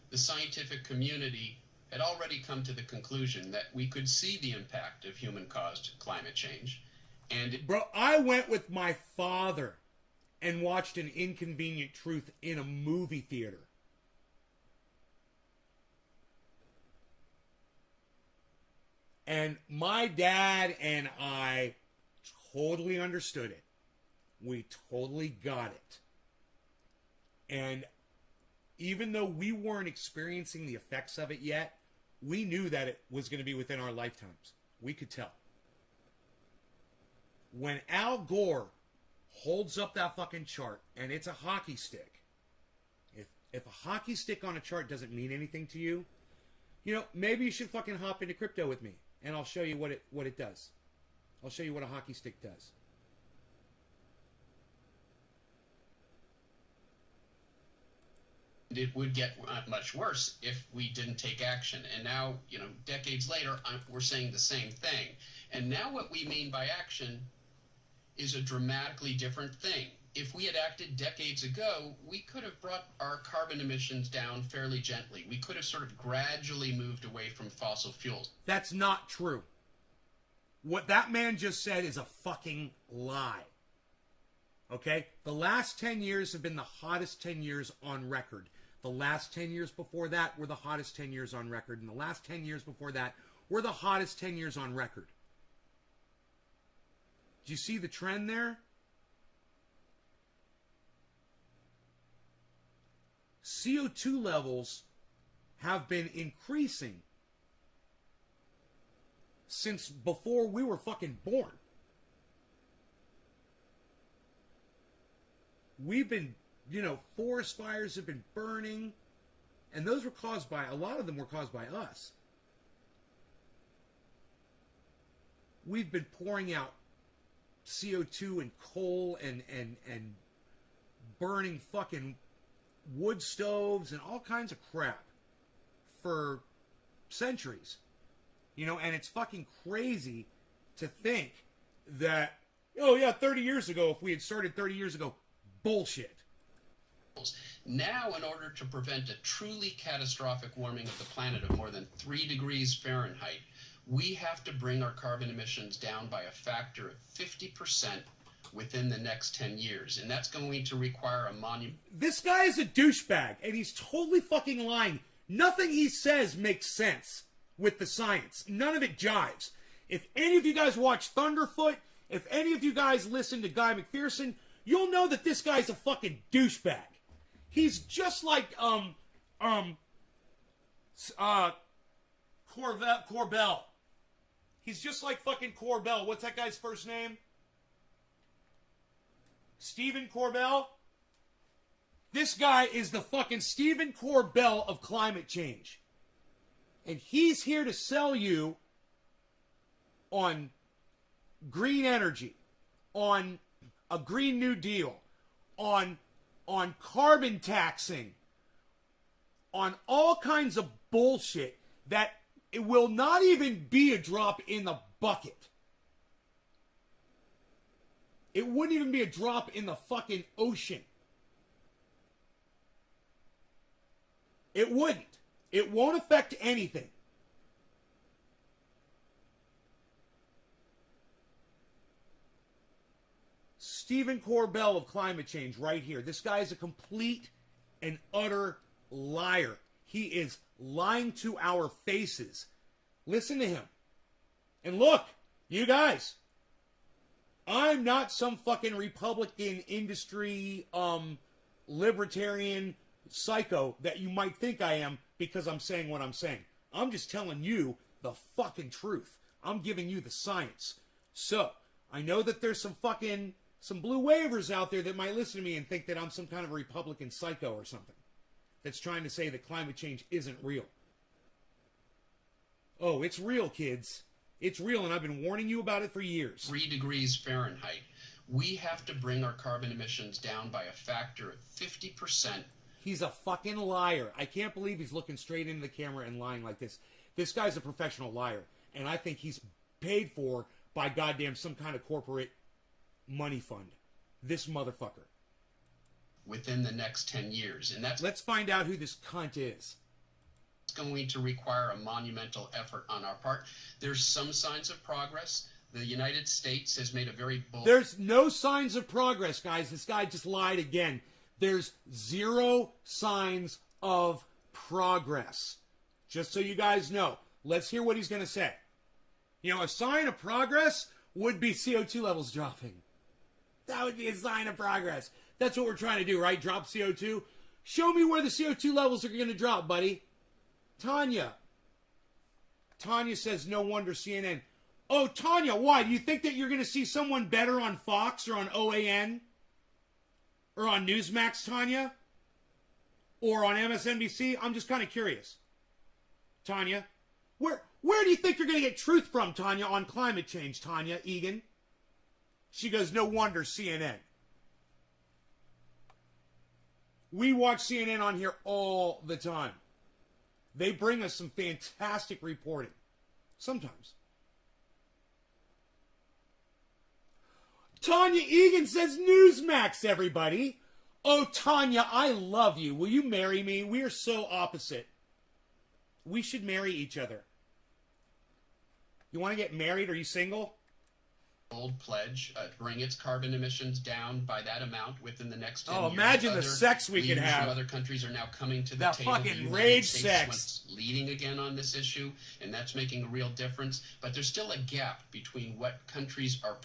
the scientific community had already come to the conclusion that we could see the impact of human-caused climate change. And bro, I went with my father and watched An Inconvenient Truth in a movie theater. And my dad and I totally understood it. We totally got it. And even though we weren't experiencing the effects of it yet, we knew that it was going to be within our lifetimes. We could tell. When Al Gore holds up that fucking chart and it's a hockey stick, if a hockey stick on a chart doesn't mean anything to you, maybe you should fucking hop into crypto with me and I'll show you what it does. I'll show you what a hockey stick does. It would get much worse if we didn't take action. And now, decades later, we're saying the same thing. And now what we mean by action is a dramatically different thing. If we had acted decades ago, we could have brought our carbon emissions down fairly gently. We could have sort of gradually moved away from fossil fuels. That's not true. What that man just said is a fucking lie. Okay? The last 10 years have been the hottest 10 years on record. The last 10 years before that were the hottest 10 years on record. And the last 10 years before that were the hottest 10 years on record. Do you see the trend there? CO2 levels have been increasing since before we were fucking born. We've been, forest fires have been burning, and those were caused by, a lot of them were caused by us. We've been pouring out CO2 and coal and burning fucking wood stoves and all kinds of crap for centuries. And it's fucking crazy to think that, 30 years ago, if we had started 30 years ago, bullshit. Now, in order to prevent a truly catastrophic warming of the planet of more than 3 degrees Fahrenheit, we have to bring our carbon emissions down by a factor of 50% within the next 10 years. And that's going to require a monument. This guy is a douchebag, and he's totally fucking lying. Nothing he says makes sense with the science. None of it jives. If any of you guys watch Thunderfoot, if any of you guys listen to Guy McPherson, you'll know that this guy's a fucking douchebag. He's just like, Corbell. He's just like fucking Corbell. What's that guy's first name? Stephen Corbell? This guy is the fucking Stephen Corbell of climate change. And he's here to sell you on green energy, on a Green New Deal, on carbon taxing, on all kinds of bullshit that it will not even be a drop in the bucket. It wouldn't even be a drop in the fucking ocean. It wouldn't. It won't affect anything. Stephen Corbell of climate change right here. This guy is a complete and utter liar. He is lying to our faces. Listen to him. And look, you guys, I'm not some fucking Republican industry libertarian psycho that you might think I am because I'm saying what I'm saying. I'm just telling you the fucking truth. I'm giving you the science. So, I know that there's some blue waivers out there that might listen to me and think that I'm some kind of Republican psycho or something that's trying to say that climate change isn't real. Oh, it's real, kids. It's real, and I've been warning you about it for years. 3 degrees Fahrenheit. We have to bring our carbon emissions down by a factor of 50%. He's a fucking liar. I can't believe he's looking straight into the camera and lying like this. This guy's a professional liar, and I think he's paid for by goddamn some kind of corporate money fund. This motherfucker. Within the next 10 years. And let's find out who this cunt is. It's going to require a monumental effort on our part. There's some signs of progress. The United States has made a very bold... There's no signs of progress, guys. This guy just lied again. There's 0 signs of progress. Just so you guys know. Let's hear what he's going to say. A sign of progress would be CO2 levels dropping. That would be a sign of progress. That's what we're trying to do, right? Drop CO2. Show me where the CO2 levels are going to drop, buddy. Tanya says, no wonder CNN. Oh, Tanya, why? Do you think that you're going to see someone better on Fox or on OAN? Or on Newsmax, Tanya? Or on MSNBC? I'm just kind of curious. Tanya, where do you think you're going to get truth from, Tanya, on climate change, Tanya Egan? She goes, no wonder CNN. We watch CNN on here all the time. They bring us some fantastic reporting. Sometimes. Tanya Egan says Newsmax, everybody. Oh, Tanya, I love you. Will you marry me? We are so opposite. We should marry each other. You want to get married? Are you single? bold pledge to bring its carbon emissions down by that amount within the next 10 years. Imagine the Other sex we could leaders have. From other countries are now coming to the That table. fucking The United rage States sex. is leading again on this issue, and that's making a real difference. But there's still a gap between what countries are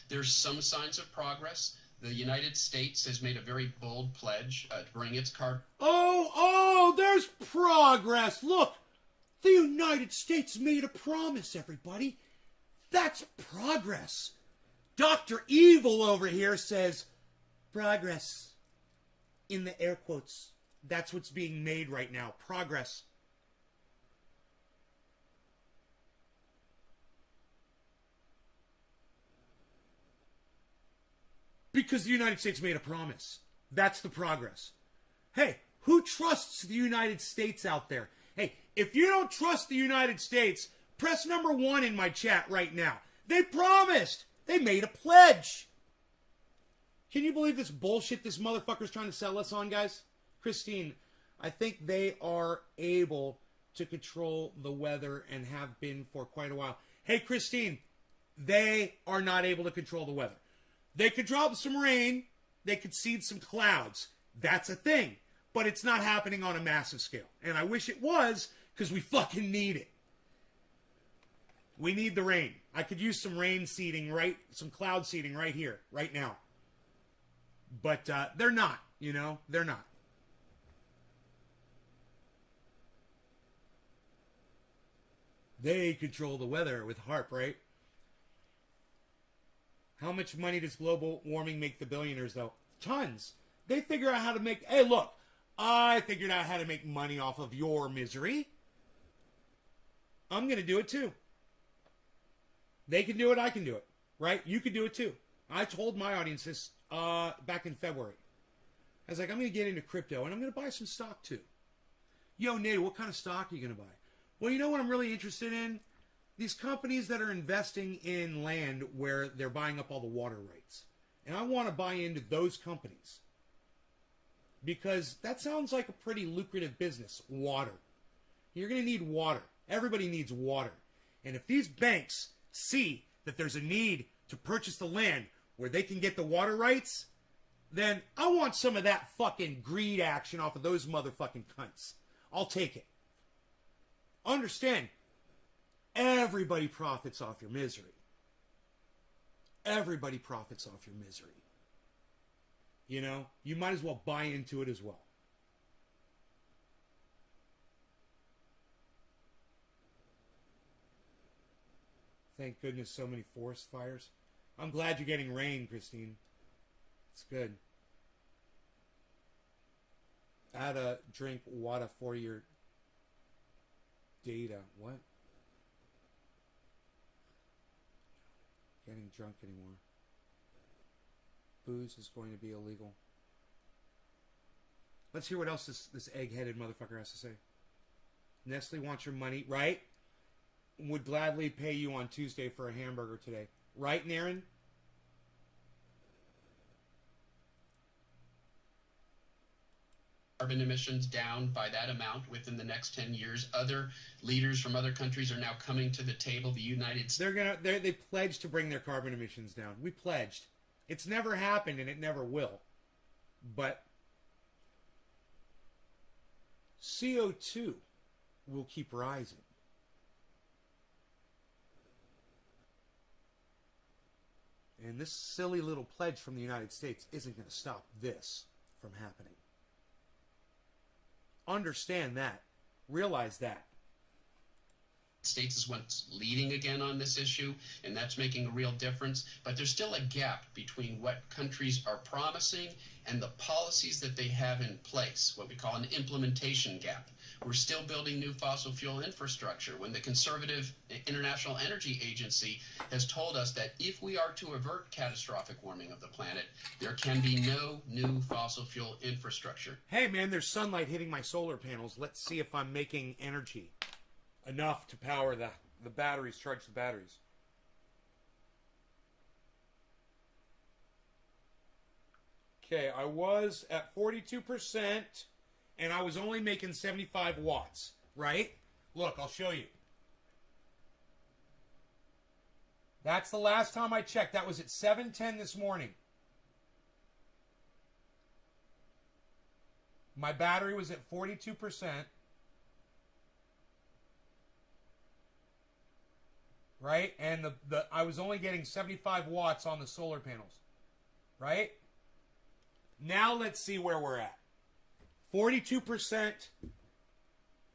There's some signs of progress. The United States has made a very bold pledge to bring its carbon. Oh, there's progress. Look, the United States made a promise, everybody. That's progress. Dr. Evil over here says progress in the air quotes. That's what's being made right now. Progress. Because the United States made a promise. That's the progress. Hey, who trusts the United States out there? Hey, if you don't trust the United States, press number 1 in my chat right now. They promised. They made a pledge. Can you believe this bullshit this motherfucker's trying to sell us on, guys? Christine, I think they are able to control the weather and have been for quite a while. Hey, Christine, they are not able to control the weather. They could drop some rain. They could seed some clouds. That's a thing. But it's not happening on a massive scale. And I wish it was, because we fucking need it. We need the rain. I could use some rain seeding, some cloud seeding right here, right now. But they're not, they're not. They control the weather with HARP, right? How much money does global warming make the billionaires, though? Tons. They figure out how to make... Hey, look. I figured out how to make money off of your misery. I'm going to do it, too. They can do it. I can do it. Right? You can do it, too. I told my audience this back in February. I was like, I'm going to get into crypto, and I'm going to buy some stock, too. Yo, Nate, what kind of stock are you going to buy? Well, you know what I'm really interested in? These companies that are investing in land where they're buying up all the water rights. And I want to buy into those companies. Because that sounds like a pretty lucrative business. Water. You're going to need water. Everybody needs water. And if these banks see that there's a need to purchase the land where they can get the water rights, then I want some of that fucking greed action off of those motherfucking cunts. I'll take it. Understand, everybody profits off your misery. Everybody profits off your misery. You might as well buy into it as well. Thank goodness so many forest fires. I'm glad you're getting rain, Christine. It's good. Add a drink water for your data. What? Getting drunk anymore. Booze is going to be illegal. Let's hear what else this egg-headed motherfucker has to say. Nestle wants your money, right? Would gladly pay you on Tuesday for a hamburger today. Right, Naren? Carbon emissions down by that amount within the next 10 years. Other leaders from other countries are now coming to the table. The United States. They pledged to bring their carbon emissions down. We pledged. It's never happened and it never will. But CO2 will keep rising. And this silly little pledge from the United States isn't going to stop this from happening. Understand that. Realize that. States is what's leading again on this issue, and that's making a real difference. But there's still a gap between what countries are promising and the policies that they have in place, what we call an implementation gap. We're still building new fossil fuel infrastructure when the conservative International Energy Agency has told us that if we are to avert catastrophic warming of the planet, there can be no new fossil fuel infrastructure. Hey, man, there's sunlight hitting my solar panels. Let's see if I'm making energy. Enough to power the batteries, charge the batteries. Okay, I was at 42%, and I was only making 75 watts, right? Look, I'll show you. That's the last time I checked. That was at 7:10 this morning. My battery was at 42%. Right? And I was only getting 75 watts on the solar panels. Right? Now let's see where we're at. 42%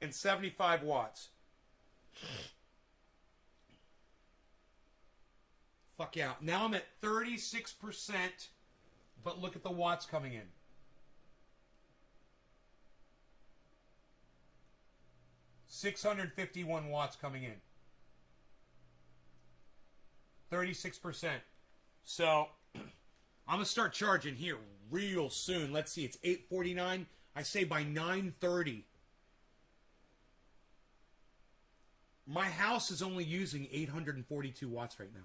and 75 watts. Fuck yeah. Now I'm at 36%, but look at the watts coming in. $651 watts coming in. 36%. So, I'm going to start charging here real soon. Let's see, it's 8:49. I say by 9:30. My house is only using 842 watts right now.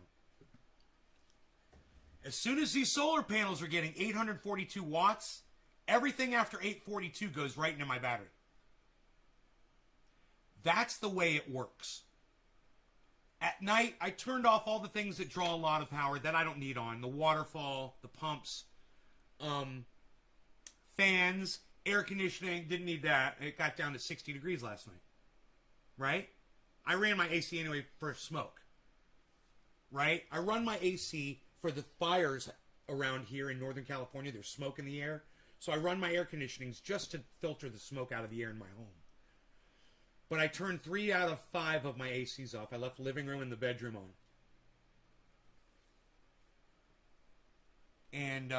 As soon as these solar panels are getting 842 watts, everything after 842 goes right into my battery. That's the way it works. At night, I turned off all the things that draw a lot of power that I don't need on. The waterfall, the pumps, fans, air conditioning. Didn't need that. It got down to 60 degrees last night. Right? I ran my AC anyway for smoke. Right? I run my AC for the fires around here in Northern California. There's smoke in the air. So I run my air conditionings just to filter the smoke out of the air in my home. But I turned 3 out of 5 of my ACs off. I left the living room and the bedroom on. And,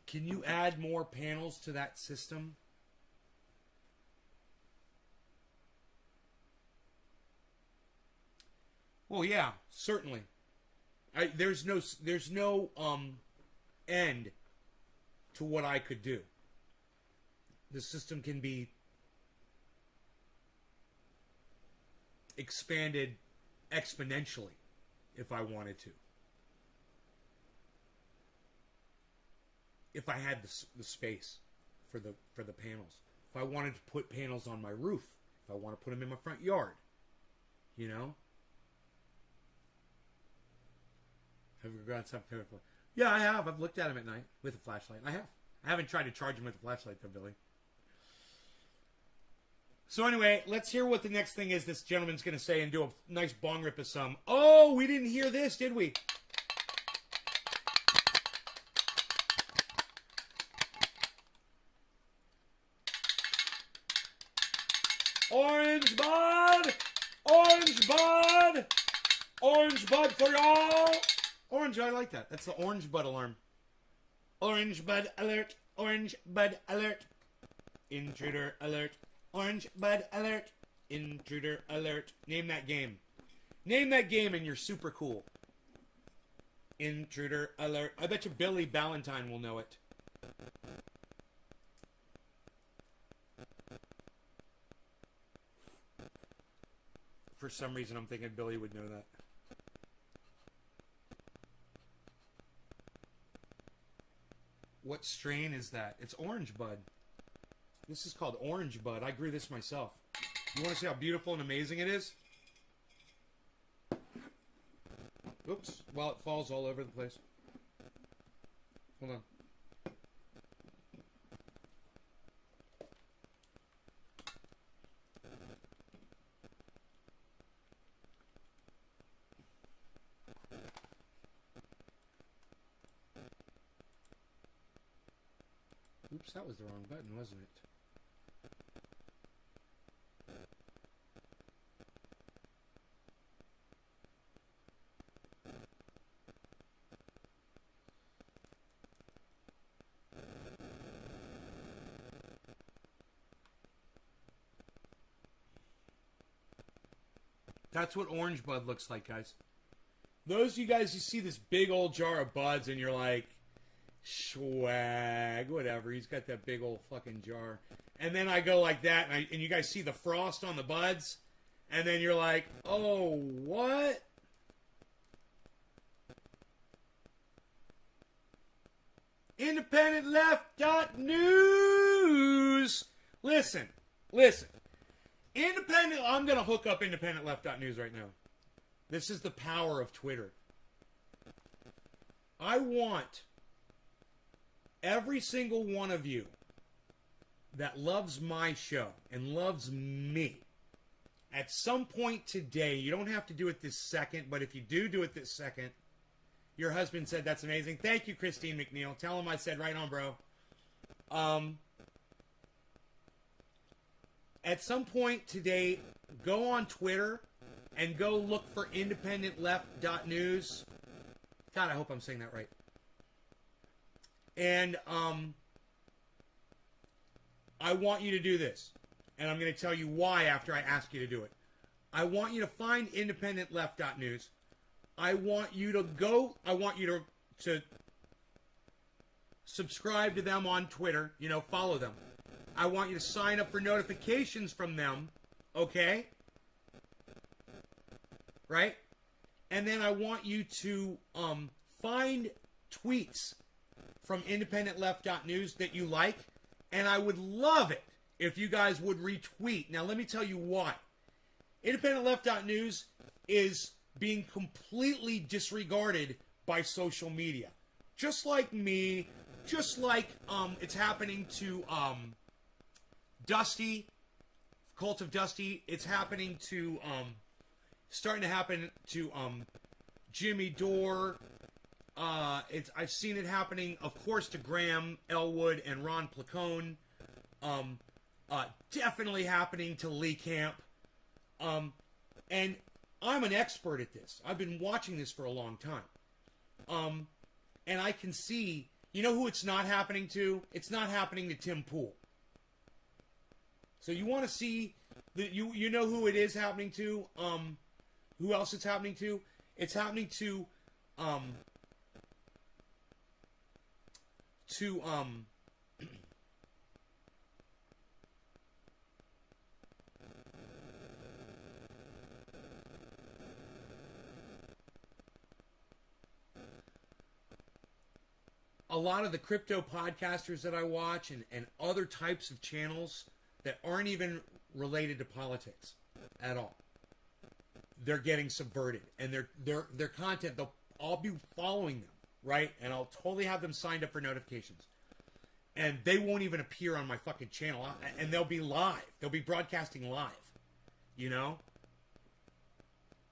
can you add more panels to that system? Well, yeah, certainly. There's no end to what I could do. The system can be expanded exponentially if I wanted to. If I had the space for the panels. If I wanted to put panels on my roof. If I want to put them in my front yard. You know? Have you got something? Yeah, I have. I've looked at them at night with a flashlight. I have. I haven't tried to charge them with a flashlight though, Billy. So anyway, let's hear what the next thing is this gentleman's going to say and do a nice bong rip of some. Oh, we didn't hear this, did we? Orange bud! Orange bud! Orange bud for y'all! Orange, I like that. That's the orange bud alarm. Orange bud alert. Orange bud alert. Intruder alert. Orange bud alert. Intruder alert. Name that game. Name that game and you're super cool. Intruder alert. I bet you Billy Ballantyne will know it. For some reason, I'm thinking Billy would know that. What strain is that? It's orange bud. This is called orange bud. I grew this myself. You want to see how beautiful and amazing it is? Oops. Well, it falls all over the place. Hold on. Oops, that was the wrong button, wasn't it? That's what orange bud looks like, guys. Those of you guys, you see this big old jar of buds and you're like, swag, whatever. He's got that big old fucking jar. And then I go like that, and you guys see the frost on the buds, and then you're like, oh, what? IndependentLeft.news. Listen. I'm going to hook up IndependentLeft.news right now. This is the power of Twitter. I want every single one of you that loves my show and loves me, at some point today, you don't have to do it this second, but if you do it this second, your husband said that's amazing. Thank you, Christine McNeil. Tell him I said right on, bro. At some point today, go on Twitter and go look for IndependentLeft.news. God, I hope I'm saying that right. And I want you to do this. And I'm going to tell you why after I ask you to do it. I want you to find IndependentLeft.news. I want you to subscribe to them on Twitter. Follow them. I want you to sign up for notifications from them. Okay? Right? And then I want you to find tweets from IndependentLeft.news that you like. And I would love it if you guys would retweet. Now, let me tell you why. IndependentLeft.news is being completely disregarded by social media. Just like me, just like it's happening to Dusty, Cult of Dusty. It's happening to, starting to happen to Jimmy Dore. I've seen it happening, of course, to Graham Elwood and Ron Placone. Definitely happening to Lee Camp. And I'm an expert at this. I've been watching this for a long time. And I can see, you know who it's not happening to? It's not happening to Tim Pool. So you want to see, you know who it is happening to? Who else it's happening to? It's happening to a lot of the crypto podcasters that I watch and other types of channels that aren't even related to politics at all. They're getting subverted, and their content, I'll be following them, right? And I'll totally have them signed up for notifications. And they won't even appear on my fucking channel. And they'll be live. They'll be broadcasting live.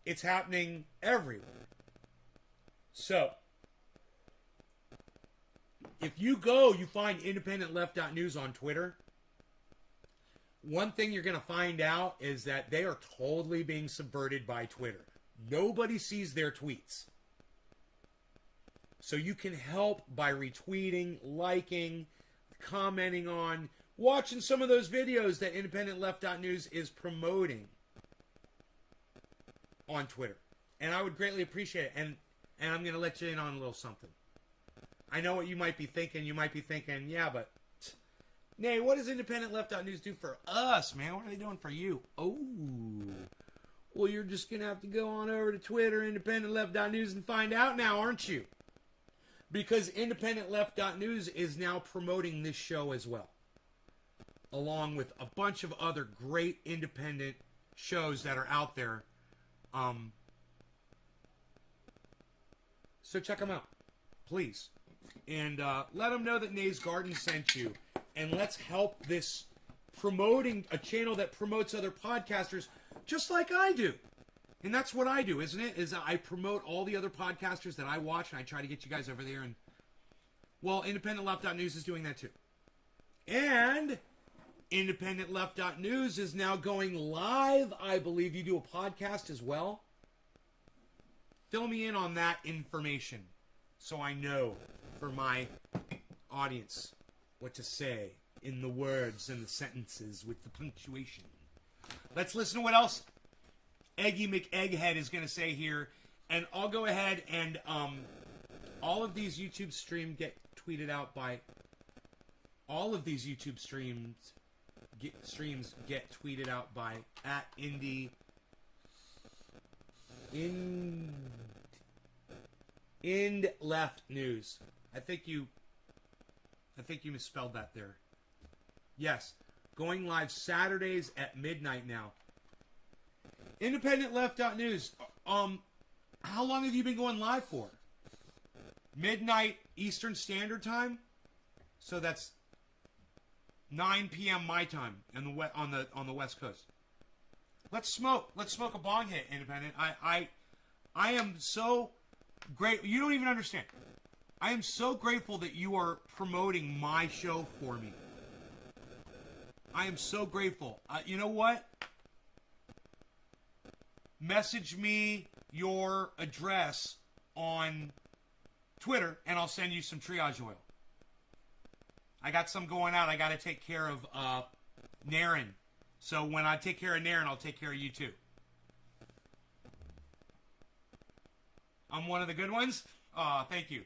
It's happening everywhere. So, if you find IndependentLeft.news on Twitter, one thing you're going to find out is that they are totally being subverted by Twitter. Nobody sees their tweets. So you can help by retweeting, liking, commenting on, watching some of those videos that IndependentLeft.news is promoting on Twitter. And I would greatly appreciate it. And I'm going to let you in on a little something. I know what you might be thinking. You might be thinking, yeah, but Nay, what does IndependentLeft.news do for us, man? What are they doing for you? Oh, well, you're just going to have to go on over to Twitter, IndependentLeft.news, and find out now, aren't you? Because IndependentLeft.news is now promoting this show as well, along with a bunch of other great independent shows that are out there. So check them out, please. And let them know that Nay's Garden sent you. And let's help this promoting a channel that promotes other podcasters just like I do. And that's what I do, isn't it? Is I promote all the other podcasters that I watch, and I try to get you guys over there. And, well, IndependentLeft.news is doing that too. And IndependentLeft.news is now going live. I believe you do a podcast as well. Fill me in on that information so I know for my audience what to say in the words and the sentences with the punctuation. Let's listen to what else Eggy McEgghead is going to say here. And I'll go ahead and all of these YouTube streams get tweeted out by... All of these YouTube streams get tweeted out by @IndLeftNews. I think you I think you misspelled that there. Yes. Going live Saturdays at midnight now. Independent Left Out News. How long have you been going live for? Midnight Eastern Standard Time? So that's 9 p.m. my time on the West Coast. Let's smoke. Let's smoke a bong hit, Independent. I am so great. You don't even understand. I am so grateful that you are promoting my show for me. I am so grateful. You know what? Message me your address on Twitter, and I'll send you some triage oil. I got some going out. I got to take care of Naren. So when I take care of Naren, I'll take care of you too. I'm one of the good ones? Thank you.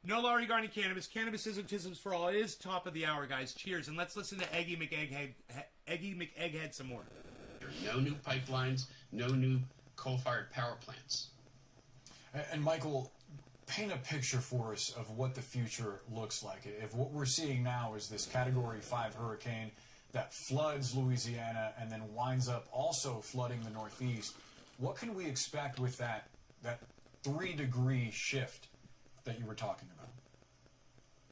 No law regarding cannabis. Cannabis is autism's for all. It is top of the hour, guys. Cheers. And let's listen to Eggy McEgghead some more. No new pipelines, no new coal-fired power plants. And Michael, paint a picture for us of what the future looks like. If what we're seeing now is this Category 5 hurricane that floods Louisiana and then winds up also flooding the Northeast, what can we expect with that 3-degree shift that you were talking about?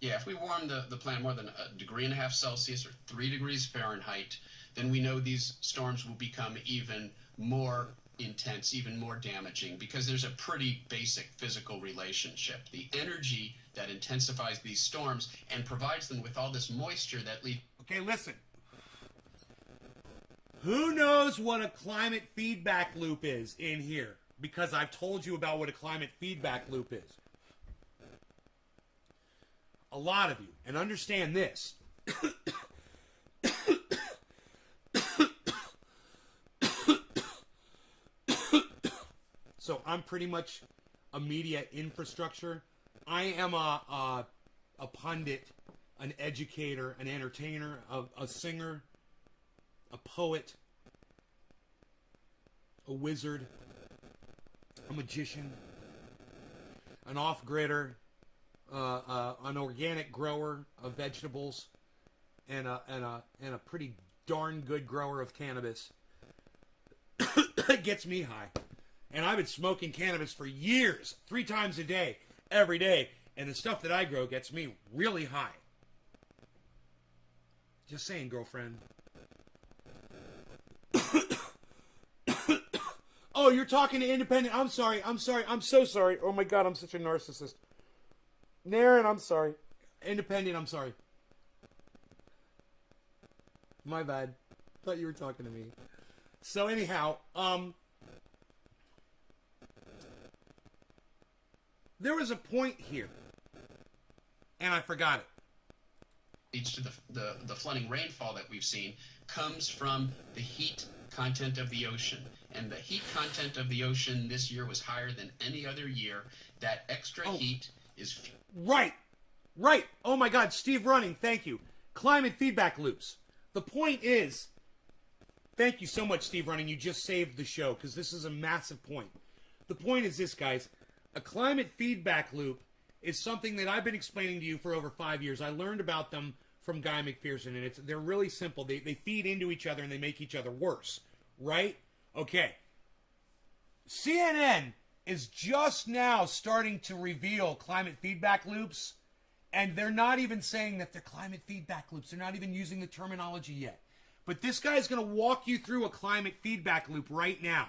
Yeah, if we warm the planet more than 1.5 degrees Celsius or 3 degrees Fahrenheit, then we know these storms will become even more intense, even more damaging, because there's a pretty basic physical relationship. The energy that intensifies these storms and provides them with all this moisture that leads... Okay, listen. Who knows what a climate feedback loop is in here? Because I've told you about what a climate feedback loop is. A lot of you. And understand this. So I'm pretty much a media infrastructure. I am a pundit, an educator, an entertainer, a singer, a poet, a wizard, a magician, an off-gridder, an organic grower of vegetables, and a pretty darn good grower of cannabis. It gets me high. And I've been smoking cannabis for years, 3 times a day, every day. And the stuff that I grow gets me really high. Just saying, girlfriend. Oh, you're talking to Independent. I'm sorry. I'm so sorry. Oh my God, I'm such a narcissist. Naren, I'm sorry. Independent, I'm sorry. My bad. Thought you were talking to me. So anyhow, there was a point here, and I forgot it. Leads to the flooding rainfall that we've seen comes from the heat content of the ocean. And the heat content of the ocean this year was higher than any other year. That extra heat is... Right. Oh my God, Steve Running, thank you. Climate feedback loops. The point is, thank you so much, Steve Running. You just saved the show, because this is a massive point. The point is this, guys. A climate feedback loop is something that I've been explaining to you for over 5 years. I learned about them from Guy McPherson, and they're really simple. They feed into each other, and they make each other worse, right? Okay. CNN is just now starting to reveal climate feedback loops, and they're not even saying that they're climate feedback loops. They're not even using the terminology yet. But this guy's going to walk you through a climate feedback loop right now.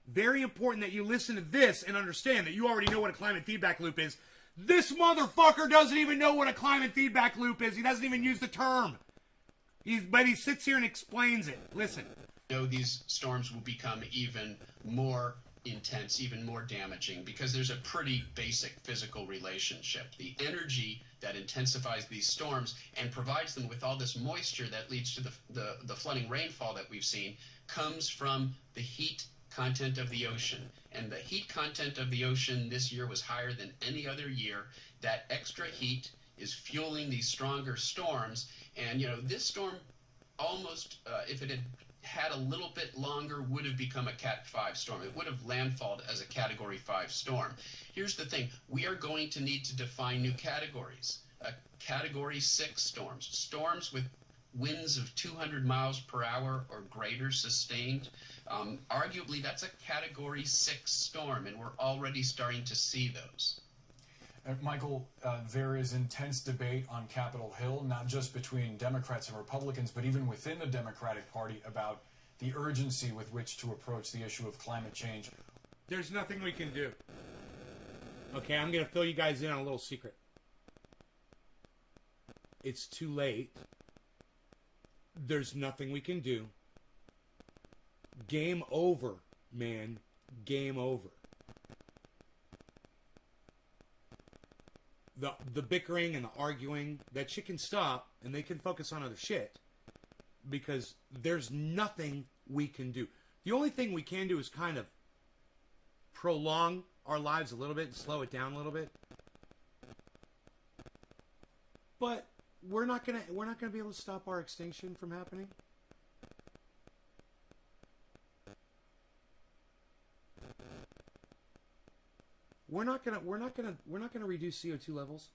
Very important that you listen to this and understand that you already know what a climate feedback loop is. This motherfucker doesn't even know what a climate feedback loop is. He doesn't even use the term. But he sits here and explains it. Listen. These storms will become even more intense, even more damaging, because there's a pretty basic physical relationship. The energy that intensifies these storms and provides them with all this moisture that leads to the flooding rainfall that we've seen comes from the heat content of the ocean. And the heat content of the ocean this year was higher than any other year. That extra heat is fueling these stronger storms. And, this storm almost, if it had a little bit longer, would have become a Cat 5 storm. It would have landfalled as a Category 5 storm. Here's the thing. We are going to need to define new categories. Category 6 storms, storms with winds of 200 miles per hour or greater sustained. Arguably, that's a Category 6 storm, and we're already starting to see those. Michael, there is intense debate on Capitol Hill, not just between Democrats and Republicans, but even within the Democratic Party about the urgency with which to approach the issue of climate change. There's nothing we can do. Okay, I'm going to fill you guys in on a little secret. It's too late. There's nothing we can do. Game over, man. Game over. The bickering and the arguing, that shit can stop, and they can focus on other shit. Because there's nothing we can do. The only thing we can do is kind of prolong our lives a little bit and slow it down a little bit. But we're not gonna be able to stop our extinction from happening. We're not gonna reduce CO2 levels.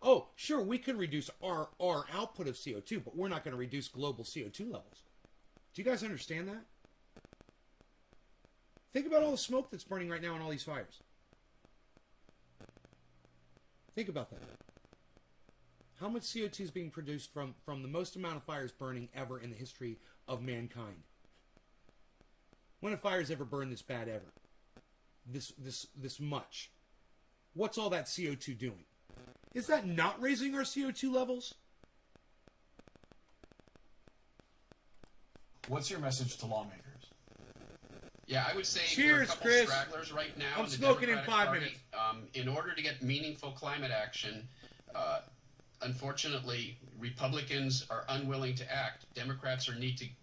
Oh, sure, we could reduce our output of CO2, but we're not going to reduce global CO2 levels. Do you guys understand that? Think about all the smoke that's burning right now in all these fires. Think about that. How much CO2 is being produced from the most amount of fires burning ever in the history of mankind? When have fires ever burned this bad ever? This much. What's all that CO2 doing? Is that not raising our CO2 levels? What's your message to lawmakers? Yeah, I would say Cheers, there are a couple Chris. stragglers right now. I'm in the smoking in Democratic 5 Party. minutes. In order to get meaningful climate action, unfortunately, Republicans are unwilling to act. Democrats are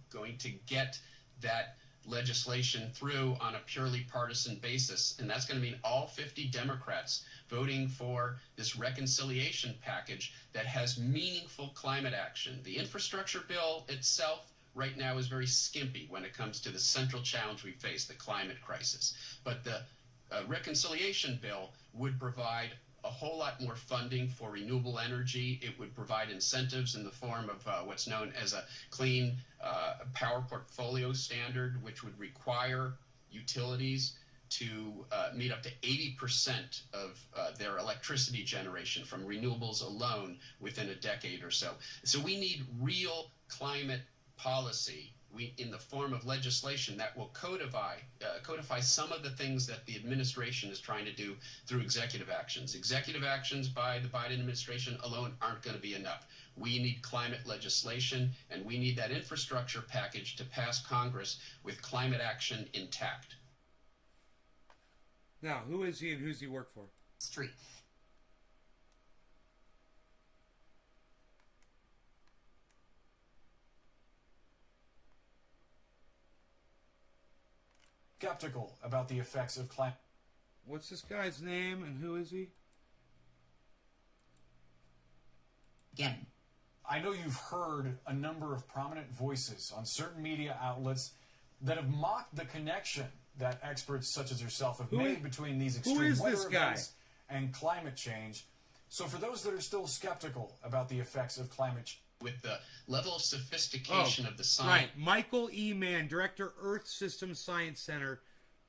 going to get that legislation through on a purely partisan basis, and that's going to mean all 50 Democrats voting for this reconciliation package that has meaningful climate action. The infrastructure bill itself right now is very skimpy when it comes to the central challenge we face, the climate crisis. But the reconciliation bill would provide a whole lot more funding for renewable energy. It would provide incentives in the form of what's known as a clean power portfolio standard, which would require utilities to meet up to 80% of their electricity generation from renewables alone within a decade or so. So we need real climate policy in the form of legislation that will codify some of the things that the administration is trying to do through executive actions. Executive actions by the Biden administration alone aren't going to be enough. We need climate legislation, and we need that infrastructure package to pass Congress with climate action intact. Now, who is he and who's he work for? Street. Skeptical about the effects of climate. What's this guy's name and who is he? Again. I know you've heard a number of prominent voices on certain media outlets that have mocked the connection that experts such as yourself have made between these extreme weather events and climate change. So for those that are still skeptical about the effects of climate change, with the level of sophistication of the science. Right. Michael E. Mann, Director, Earth System Science Center,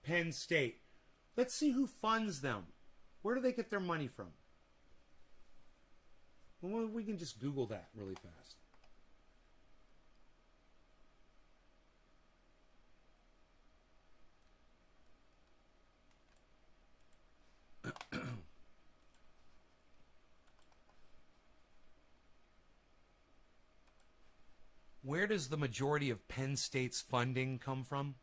Penn State. Let's see who funds them. Where do they get their money from? Well, we can just Google that really fast. Where does the majority of Penn State's funding come from?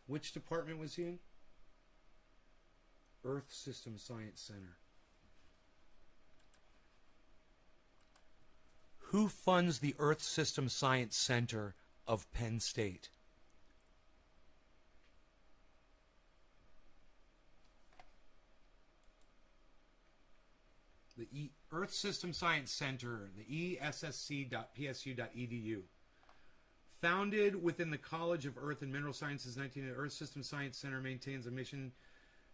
Which department was he in? Earth System Science Center. Who funds the Earth System Science Center of Penn State? Earth System Science Center, the ESSC.psu.edu. Founded within the College of Earth and Mineral Sciences, 1980, Earth System Science Center maintains a mission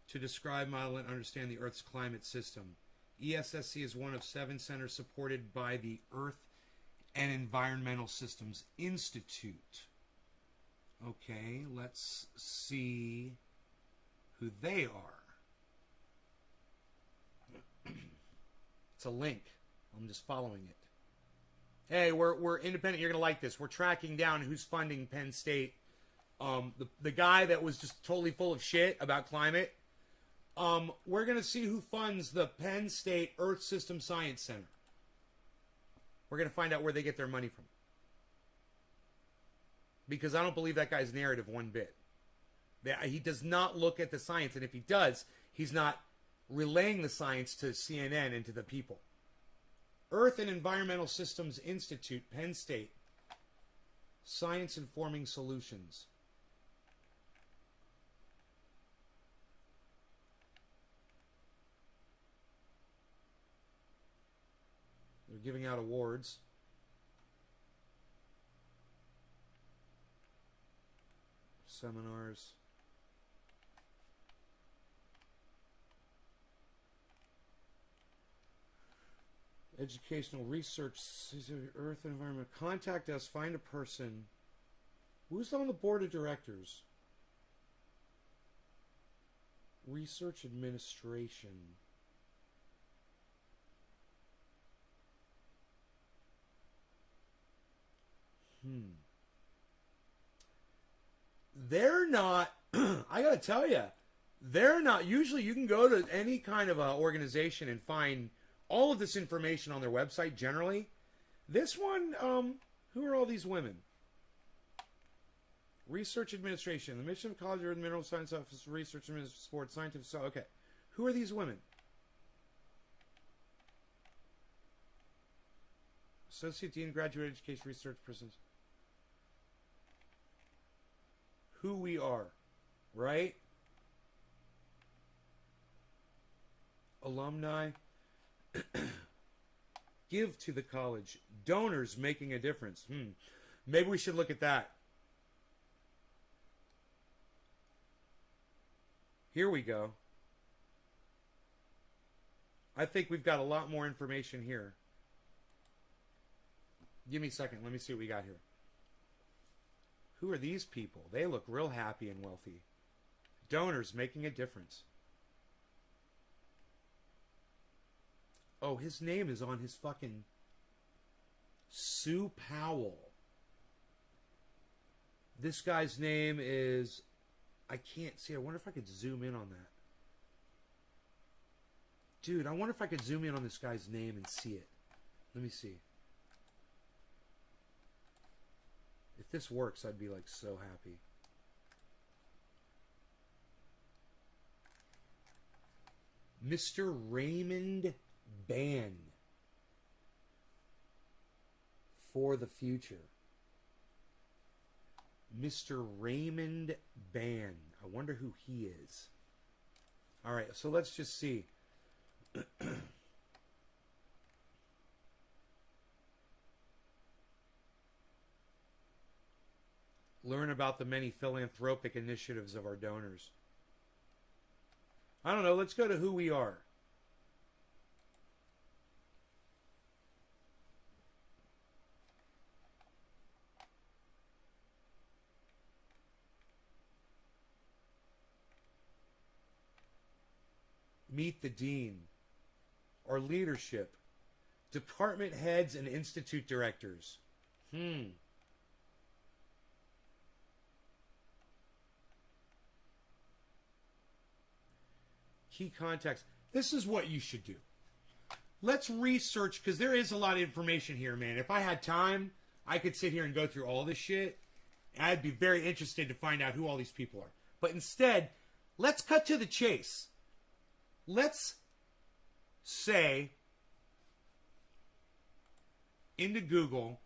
to describe, model, and understand the Earth's climate system. ESSC is one of 7 centers supported by the Earth and Environmental Systems Institute. Okay, let's see who they are. It's a link. I'm just following it. Hey, we're independent. You're going to like this. We're tracking down who's funding Penn State. The guy that was just totally full of shit about climate. We're going to see who funds the Penn State Earth System Science Center. We're going to find out where they get their money from. Because I don't believe that guy's narrative one bit. He does not look at the science. And if he does, he's not relaying the science to CNN and to the people. Earth and Environmental Systems Institute, Penn State. Science Informing Solutions. They're giving out awards. Seminars. Educational research, Earth and Environment. Contact us, find a person. Who's on the board of directors? Research administration. They're not, I gotta tell you, they're not, usually you can go to any kind of organization and find all of this information on their website generally. This one, who are all these women? Research administration, the mission of College of Mineral Science Office, research administration, sports, scientific, okay. Who are these women? Associate Dean, Graduate Education Research persons. Who we are, right? Alumni. Give to the college. Donors making a difference. Maybe we should look at that. Here we go. I think we've got a lot more information here. Give me a second. Let me see what we got here. Who are these people? They look real happy and wealthy. Donors making a difference. Oh, his name is on his fucking... Sue Powell. This guy's name is... I can't see. I wonder if I could zoom in on that. Dude, I wonder if I could zoom in on this guy's name and see it. Let me see. If this works, I'd be like so happy. Mr. Raymond Ban. For the future. Mr. Raymond Ban. I wonder who he is. Alright, so let's just see. Learn about the many philanthropic initiatives of our donors. I don't know, let's go to who we are. Meet the dean. Our leadership. Department heads and institute directors. Key contacts. This is what you should do. Let's research, because there is a lot of information here, man. If I had time, I could sit here and go through all this shit. I'd be very interested to find out who all these people are. But instead, let's cut to the chase. Let's say into Google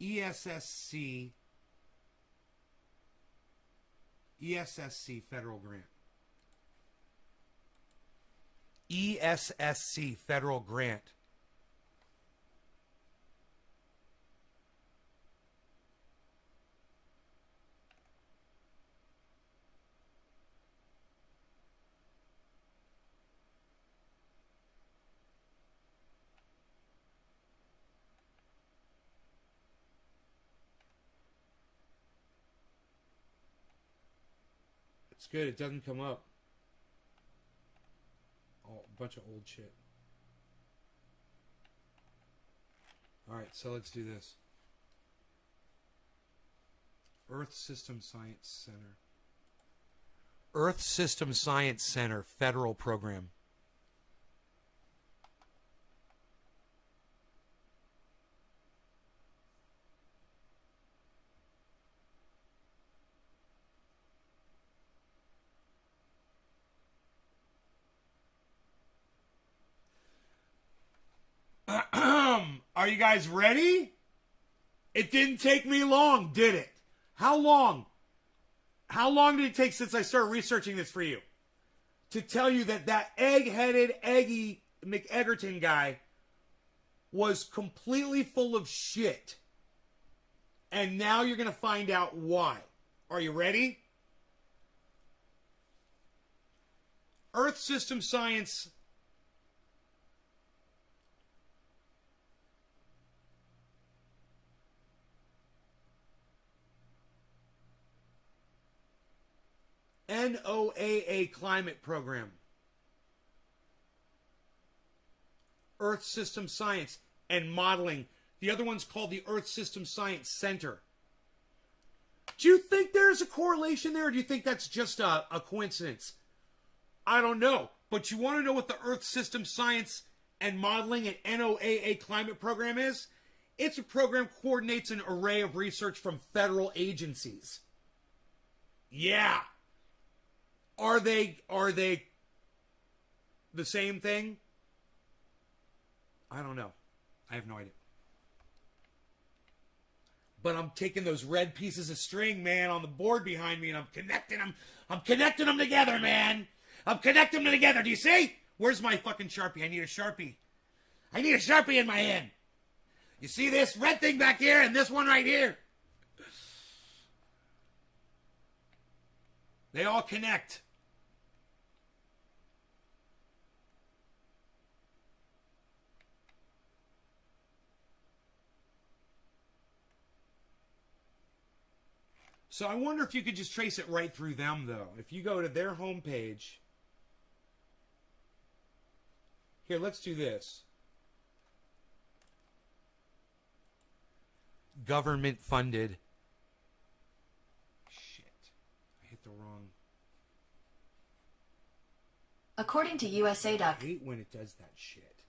ESSC federal grant. ESSC federal grant. It's good. It doesn't come up. Oh, a bunch of old shit. Alright, so let's do this. Earth System Science Center. Earth System Science Center federal program. Are you guys ready? It didn't take me long, did it? How long? How long did it take since I started researching this for you? To tell you that that egg-headed, eggy McEgerton guy was completely full of shit. And now you're going to find out why. Are you ready? Earth System Science. NOAA Climate Program. Earth System Science and Modeling. The other one's called the Earth System Science Center. Do you think there's a correlation there, or do you think that's just a coincidence? I don't know. But you want to know what the Earth System Science and Modeling and NOAA Climate Program is? It's a program that coordinates an array of research from federal agencies. Yeah. Are they the same thing? I don't know. I have no idea. But I'm taking those red pieces of string, man, on the board behind me, and I'm connecting them. I'm connecting them together, man. I'm connecting them together. Do you see? Where's my fucking Sharpie? I need a Sharpie. I need a Sharpie in my hand. You see this red thing back here and this one right here? They all connect. So I wonder if you could just trace it right through them, though. If you go to their homepage. Here, let's do this. Government funded. Shit. I hit the wrong. According to USA. I hate when it does that shit.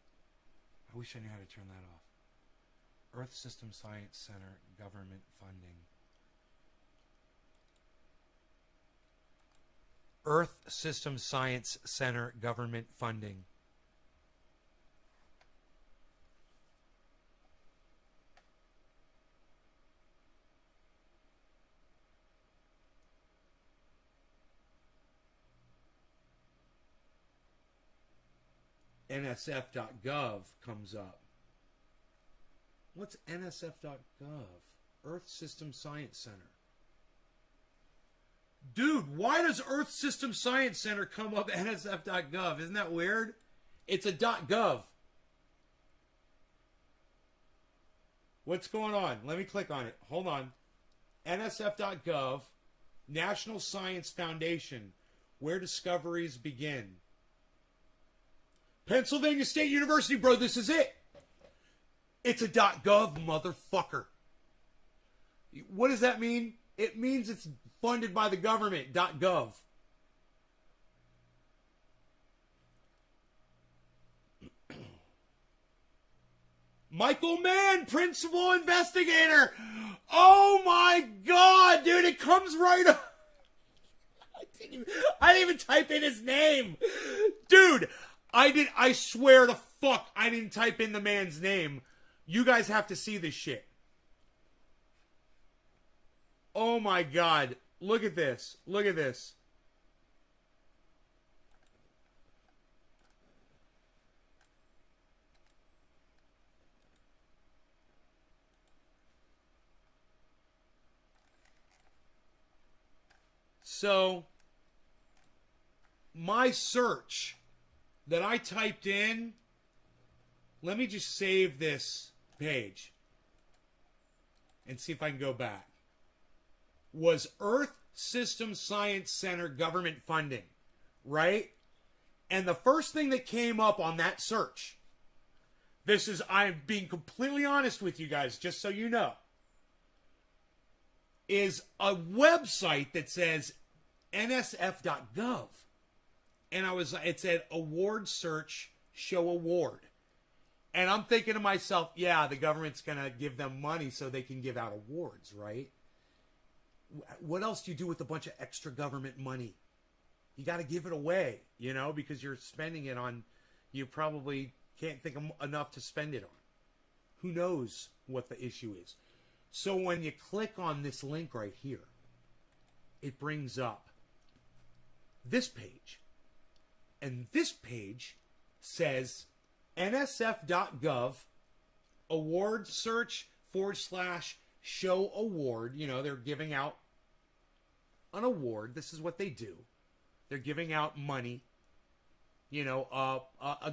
I wish I knew how to turn that off. Earth System Science Center, government funding. Earth System Science Center, government funding. NSF.gov comes up. What's NSF.gov? Earth System Science Center. Dude, why does Earth System Science Center come up NSF.gov? Isn't that weird? It's a .gov. What's going on? Let me click on it. Hold on. NSF.gov, National Science Foundation, where discoveries begin. Pennsylvania State University, bro, this is it. It's a .gov, motherfucker. What does that mean? It means it's funded by the government, .gov. Michael Mann, principal investigator. Oh my God, dude, it comes right up. I didn't even type in his name. Dude, I swear to fuck, I didn't type in the man's name. You guys have to see this shit. Oh my God. Look at this. Look at this. So, my search that I typed in, let me just save this page and see if I can go back, was Earth System Science Center government funding, right? And the first thing that came up on that search, I'm being completely honest with you guys, just so you know, is a website that says nsf.gov. And it said award search, show award. And I'm thinking to myself, yeah, the government's going to give them money so they can give out awards, right? What else do you do with a bunch of extra government money? You got to give it away, because you're spending it on, you probably can't think of enough to spend it on. Who knows what the issue is? So when you click on this link right here, it brings up this page. And this page says nsf.gov award search / show award. They're giving out an award. This is what they do. They're giving out money, a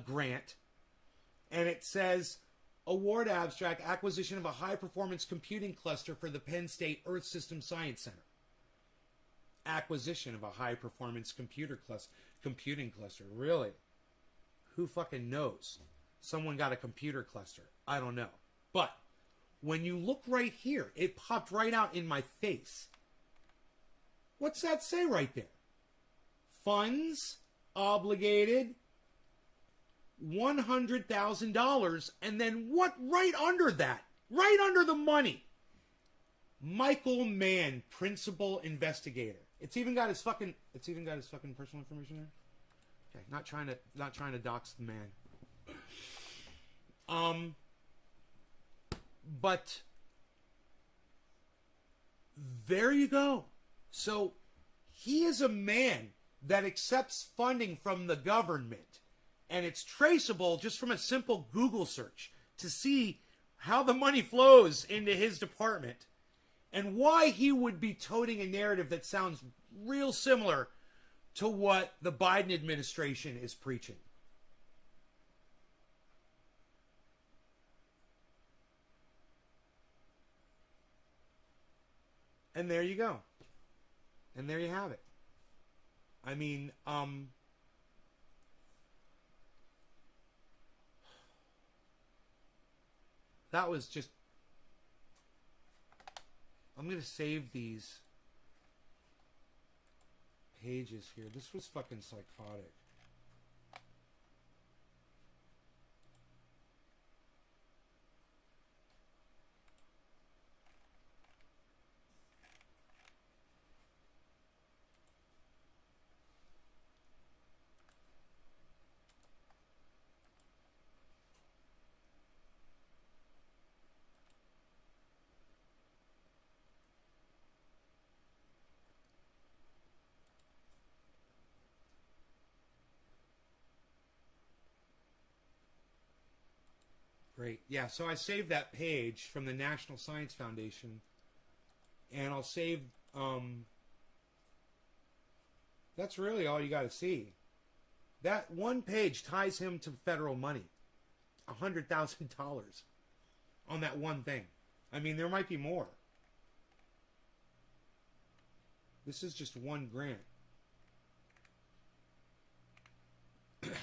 grant. And it says award abstract, acquisition of a high performance computing cluster for the Penn State Earth System Science Center. Acquisition of a high performance computing cluster. Really? Who fucking knows? Someone got a computer cluster. I don't know. But when you look right here, it popped right out in my face. What's that say right there? Funds obligated $100,000, and then what right under that? Right under the money. Michael Mann, principal investigator. It's even got his fucking personal information there. Okay, not trying to dox the man. But there you go. So he is a man that accepts funding from the government, and it's traceable just from a simple Google search to see how the money flows into his department and why he would be toting a narrative that sounds real similar to what the Biden administration is preaching. And there you go. And there you have it. I mean, that was just... I'm going to save these pages here. This was fucking psychotic. Great. Yeah, so I saved that page from the National Science Foundation, and I'll save, that's really all you got to see. That one page ties him to federal money. $100,000 on that one thing. I mean, there might be more. This is just one grant.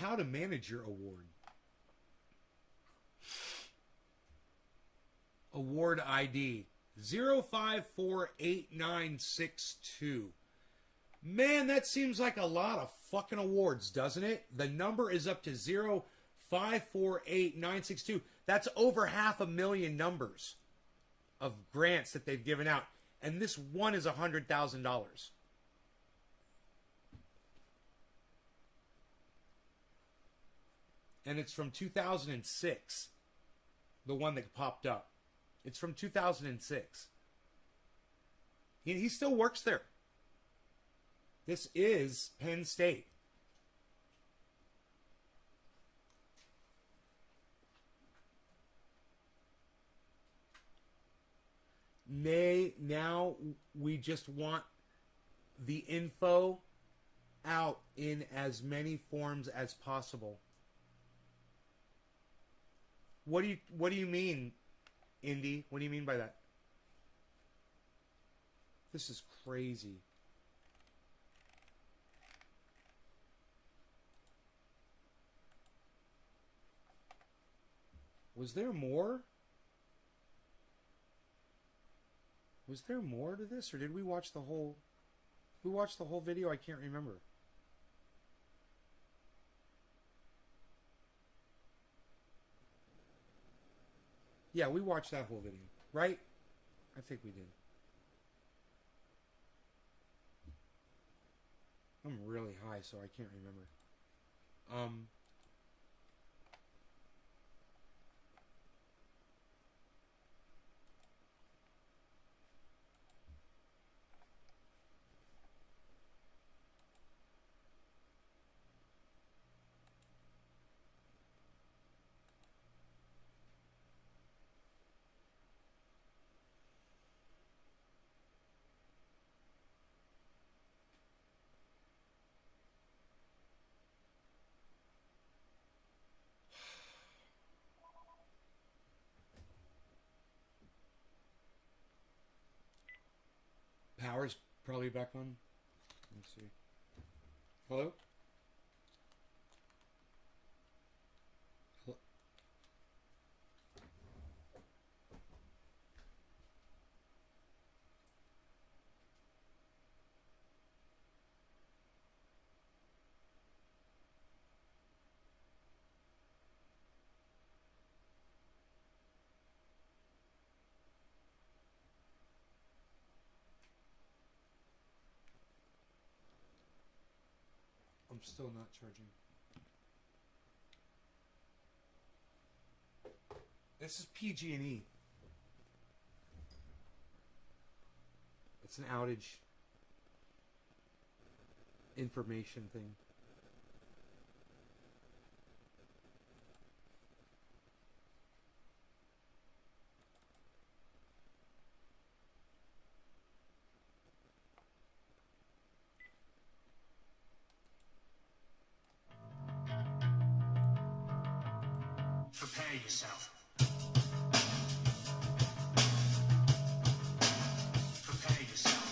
How to manage your award. Award ID 0548962. Man, that seems like a lot of fucking awards, doesn't it? The number is up to 0548962. That's over 500,000 numbers of grants that they've given out. And this one is $100,000. And it's from 2006. The one that popped up. It's from 2006. He still works there. This is Penn State. Now we just want the info out in as many forms as possible. What do you mean, Indy? What do you mean by that? This is crazy. Was there more? Was there more to this, or did we watch the whole... We watched the whole video? I can't remember. Yeah, we watched that whole video, right? I think we did. I'm really high, so I can't remember. Power's probably back on. Let's see. Hello? Hello? I'm still not charging. This is PG&E. It's an outage information thing. Prepare yourself. Prepare yourself.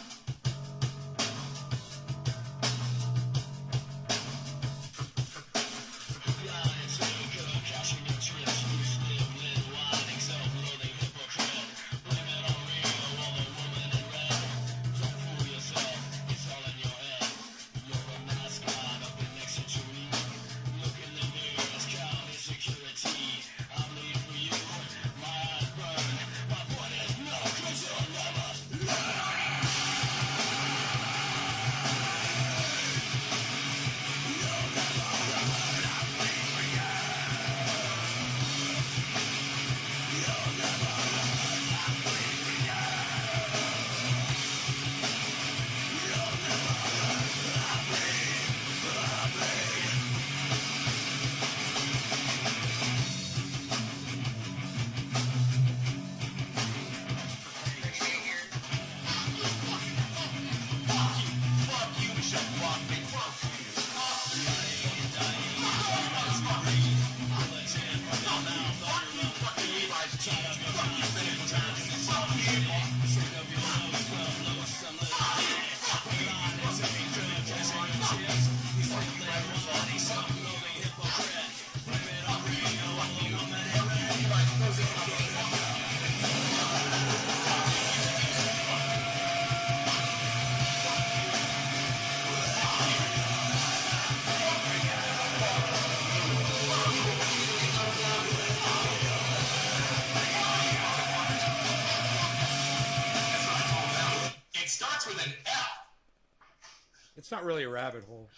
It's not really a rabbit hole.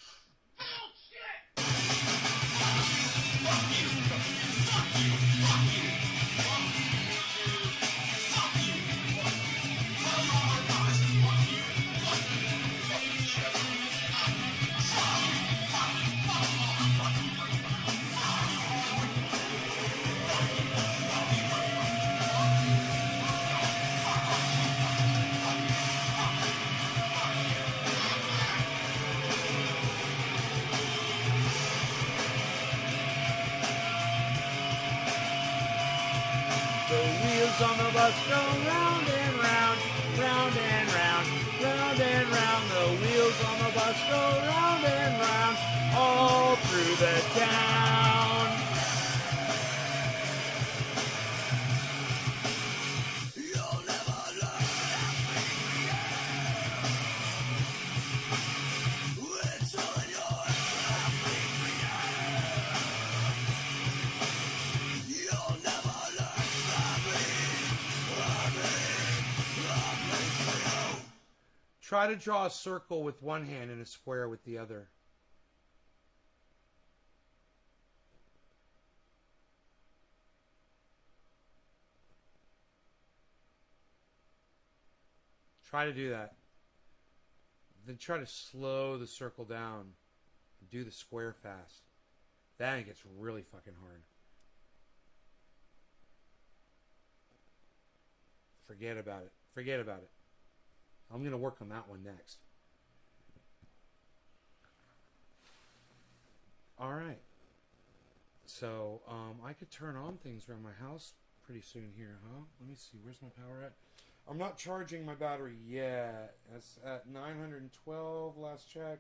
wheels on the bus go round and round, round and round, round and round. The wheels on the bus go round and round, all through the town. You'll never learn. It's all in your You'll never learn Try to draw a circle with one hand and a square with the other. Try to do that. Then try to slow the circle down. Do the square fast. Then it gets really fucking hard. Forget about it. Forget about it. I'm going to work on that one next. All right. So, I could turn on things around my house pretty soon here, huh? Let me see. Where's my power at? I'm not charging my battery yet. That's at 912 last check.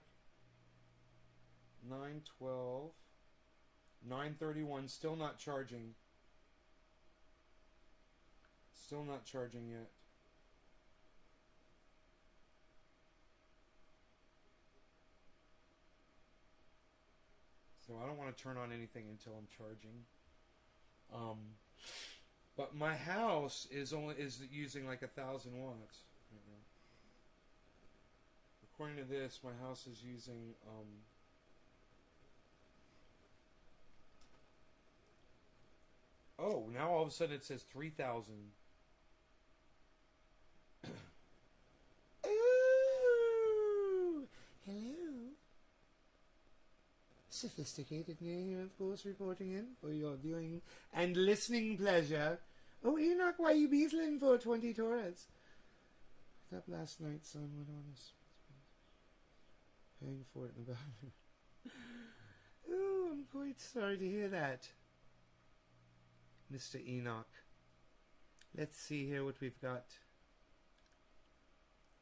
912. 931. Still not charging. Still not charging yet. So I don't want to turn on anything until I'm charging. But my house is using like 1,000 watts. According to this, my house is using oh, now all of a sudden it says 3,000. Ooh, hello. Sophisticated name, of course, reporting in for your viewing and listening pleasure. Oh, Enoch, why you beetling for 20 Torres? That last night, son, went on us. Paying for it in the bathroom. Oh, I'm quite sorry to hear that, Mr. Enoch. Let's see here what we've got.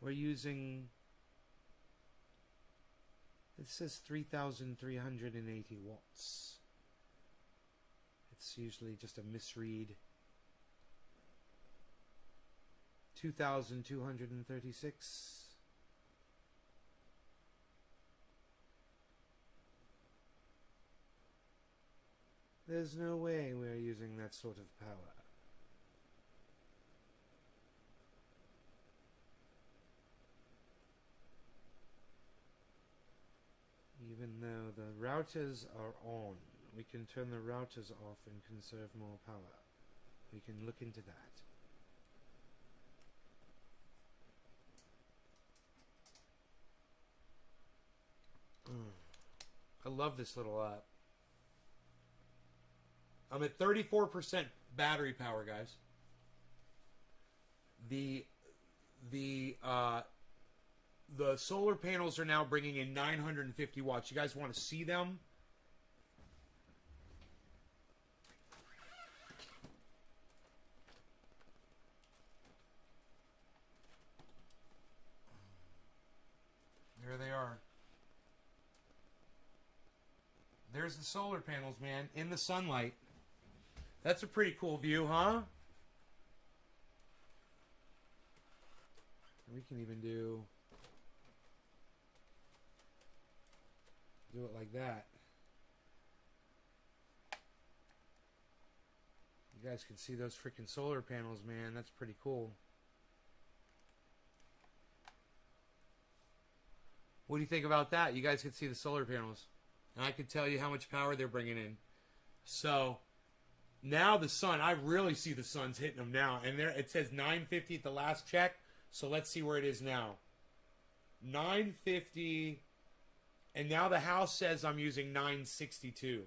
We're using... It says 3,380 watts. It's usually just a misread. 2,236. There's no way we're using that sort of power. Even though the routers are on, we can turn the routers off and conserve more power. We can look into that. I love this little app. I'm at 34% battery power, guys. The solar panels are now bringing in 950 watts. You guys want to see them? There they are. There's the solar panels, man, in the sunlight. That's a pretty cool view, huh? We can even do it like that. You guys can see those freaking solar panels, man. That's pretty cool. What do you think about that? You guys can see the solar panels. And I can tell you how much power they're bringing in. So, now the sun, I really see the sun's hitting them now. And there it says 950 at the last check. So let's see where it is now. 950. And now the house says I'm using 962.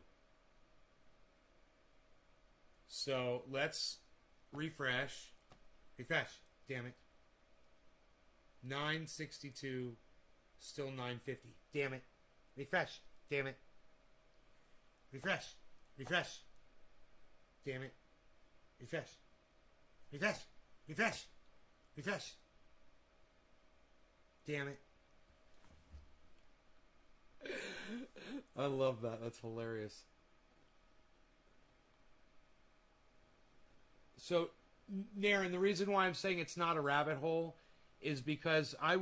So let's refresh. Refresh. Damn it. 962. Still 950. Damn it. Refresh. Damn it. Refresh. Refresh. Damn it. Refresh. Refresh. Refresh. Refresh. Damn it. I love that. That's hilarious. So, Naren, the reason why I'm saying it's not a rabbit hole is because I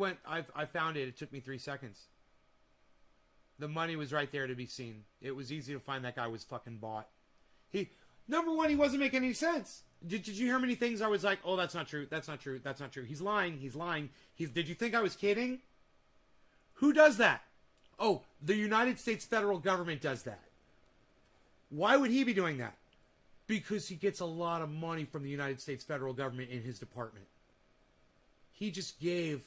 found it. It took me 3 seconds. The money was right there to be seen. It was easy to find that guy was fucking bought. Number one, he wasn't making any sense. Did you hear many things I was like, oh, that's not true, that's not true, that's not true. He's lying, he's lying. Did you think I was kidding? Who does that? Oh, the United States federal government does that. Why would he be doing that? Because he gets a lot of money from the United States federal government in his department. He just gave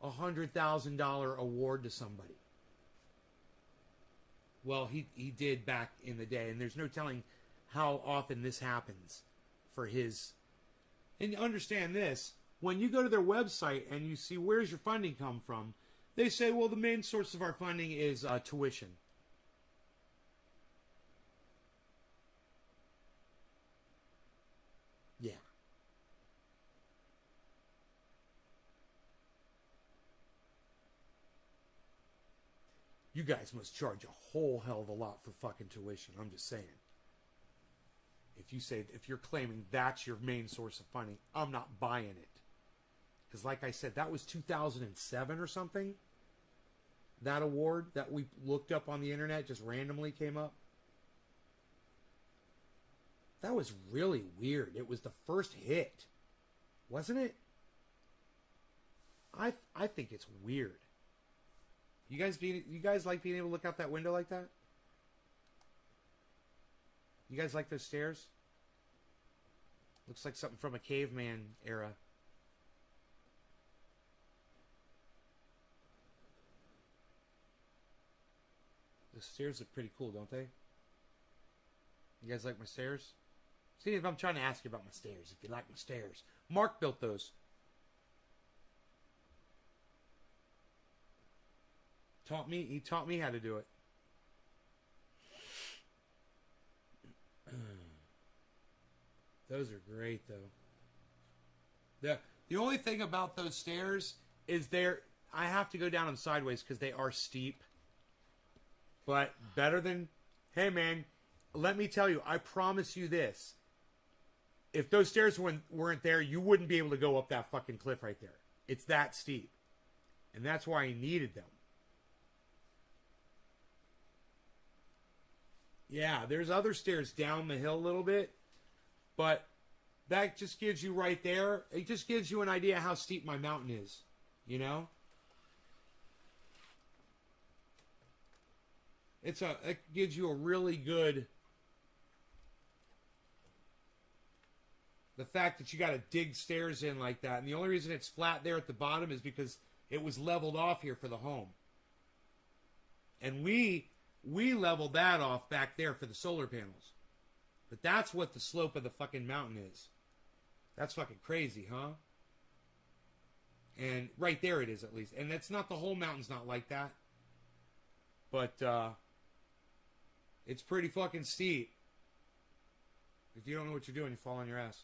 a $100,000 award to somebody. Well, he did back in the day, and there's no telling how often this happens for his. And understand this, when you go to their website and you see where's your funding come from, they say, well, the main source of our funding is tuition. Yeah. You guys must charge a whole hell of a lot for fucking tuition. I'm just saying. If you're claiming that's your main source of funding, I'm not buying it. Because like I said, that was 2007 or something. That award that we looked up on the internet just randomly came up. That was really weird. It was the first hit. Wasn't it? I think it's weird. You guys like being able to look out that window like that? You guys like those stairs? Looks like something from a caveman era. The stairs look pretty cool, don't they? You guys like my stairs? See, if I'm trying to ask you about my stairs, if you like my stairs. Mark built those. He taught me how to do it. Those are great, though. The only thing about those stairs is I have to go down them sideways because they are steep. But better than, hey man, let me tell you, I promise you this. If those stairs weren't there, you wouldn't be able to go up that fucking cliff right there. It's that steep. And that's why I needed them. Yeah, there's other stairs down the hill a little bit. But that just gives you right there, it just gives you an idea how steep my mountain is. You know? It gives you a really good, the fact that you got to dig stairs in like that. And the only reason it's flat there at the bottom is because it was leveled off here for the home. And we leveled that off back there for the solar panels. But that's what the slope of the fucking mountain is. That's fucking crazy, huh? And right there it is, at least. And that's not, the whole mountain's not like that. But, it's pretty fucking steep. If you don't know what you're doing, you fall on your ass.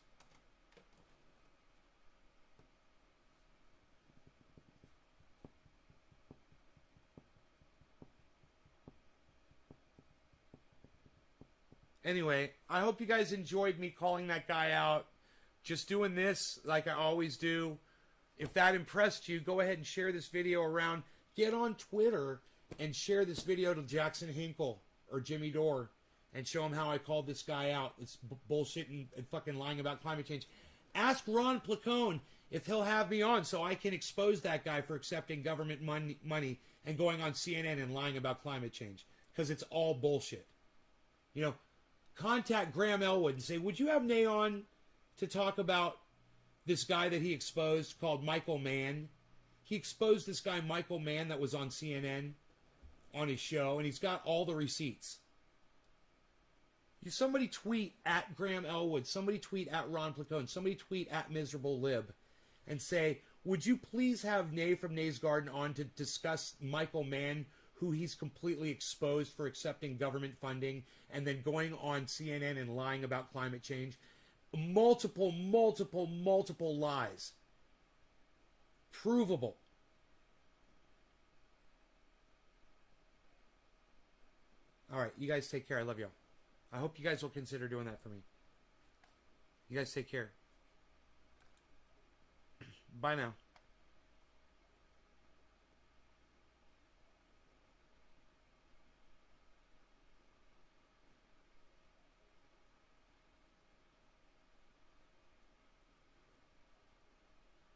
Anyway, I hope you guys enjoyed me calling that guy out. Just doing this like I always do. If that impressed you, go ahead and share this video around. Get on Twitter and share this video to Jackson Hinkle or Jimmy Dore and show him how I called this guy out. It's bullshit and fucking lying about climate change. Ask Ron Placone if he'll have me on so I can expose that guy for accepting government money and going on CNN and lying about climate change. Because it's all bullshit. You know, contact Graham Elwood and say, would you have Nay on to talk about this guy that he exposed called Michael Mann? He exposed this guy Michael Mann that was on CNN on his show, and he's got all the receipts. Somebody tweet at Graham Elwood, somebody tweet at Ron Placone, somebody tweet at Miserable Lib and say, would you please have Nay from Nay's Garden on to discuss Michael Mann, who he's completely exposed for accepting government funding and then going on CNN and lying about climate change? multiple lies. Provable. All right, you guys take care. I love y'all. I hope you guys will consider doing that for me. You guys take care. Bye now.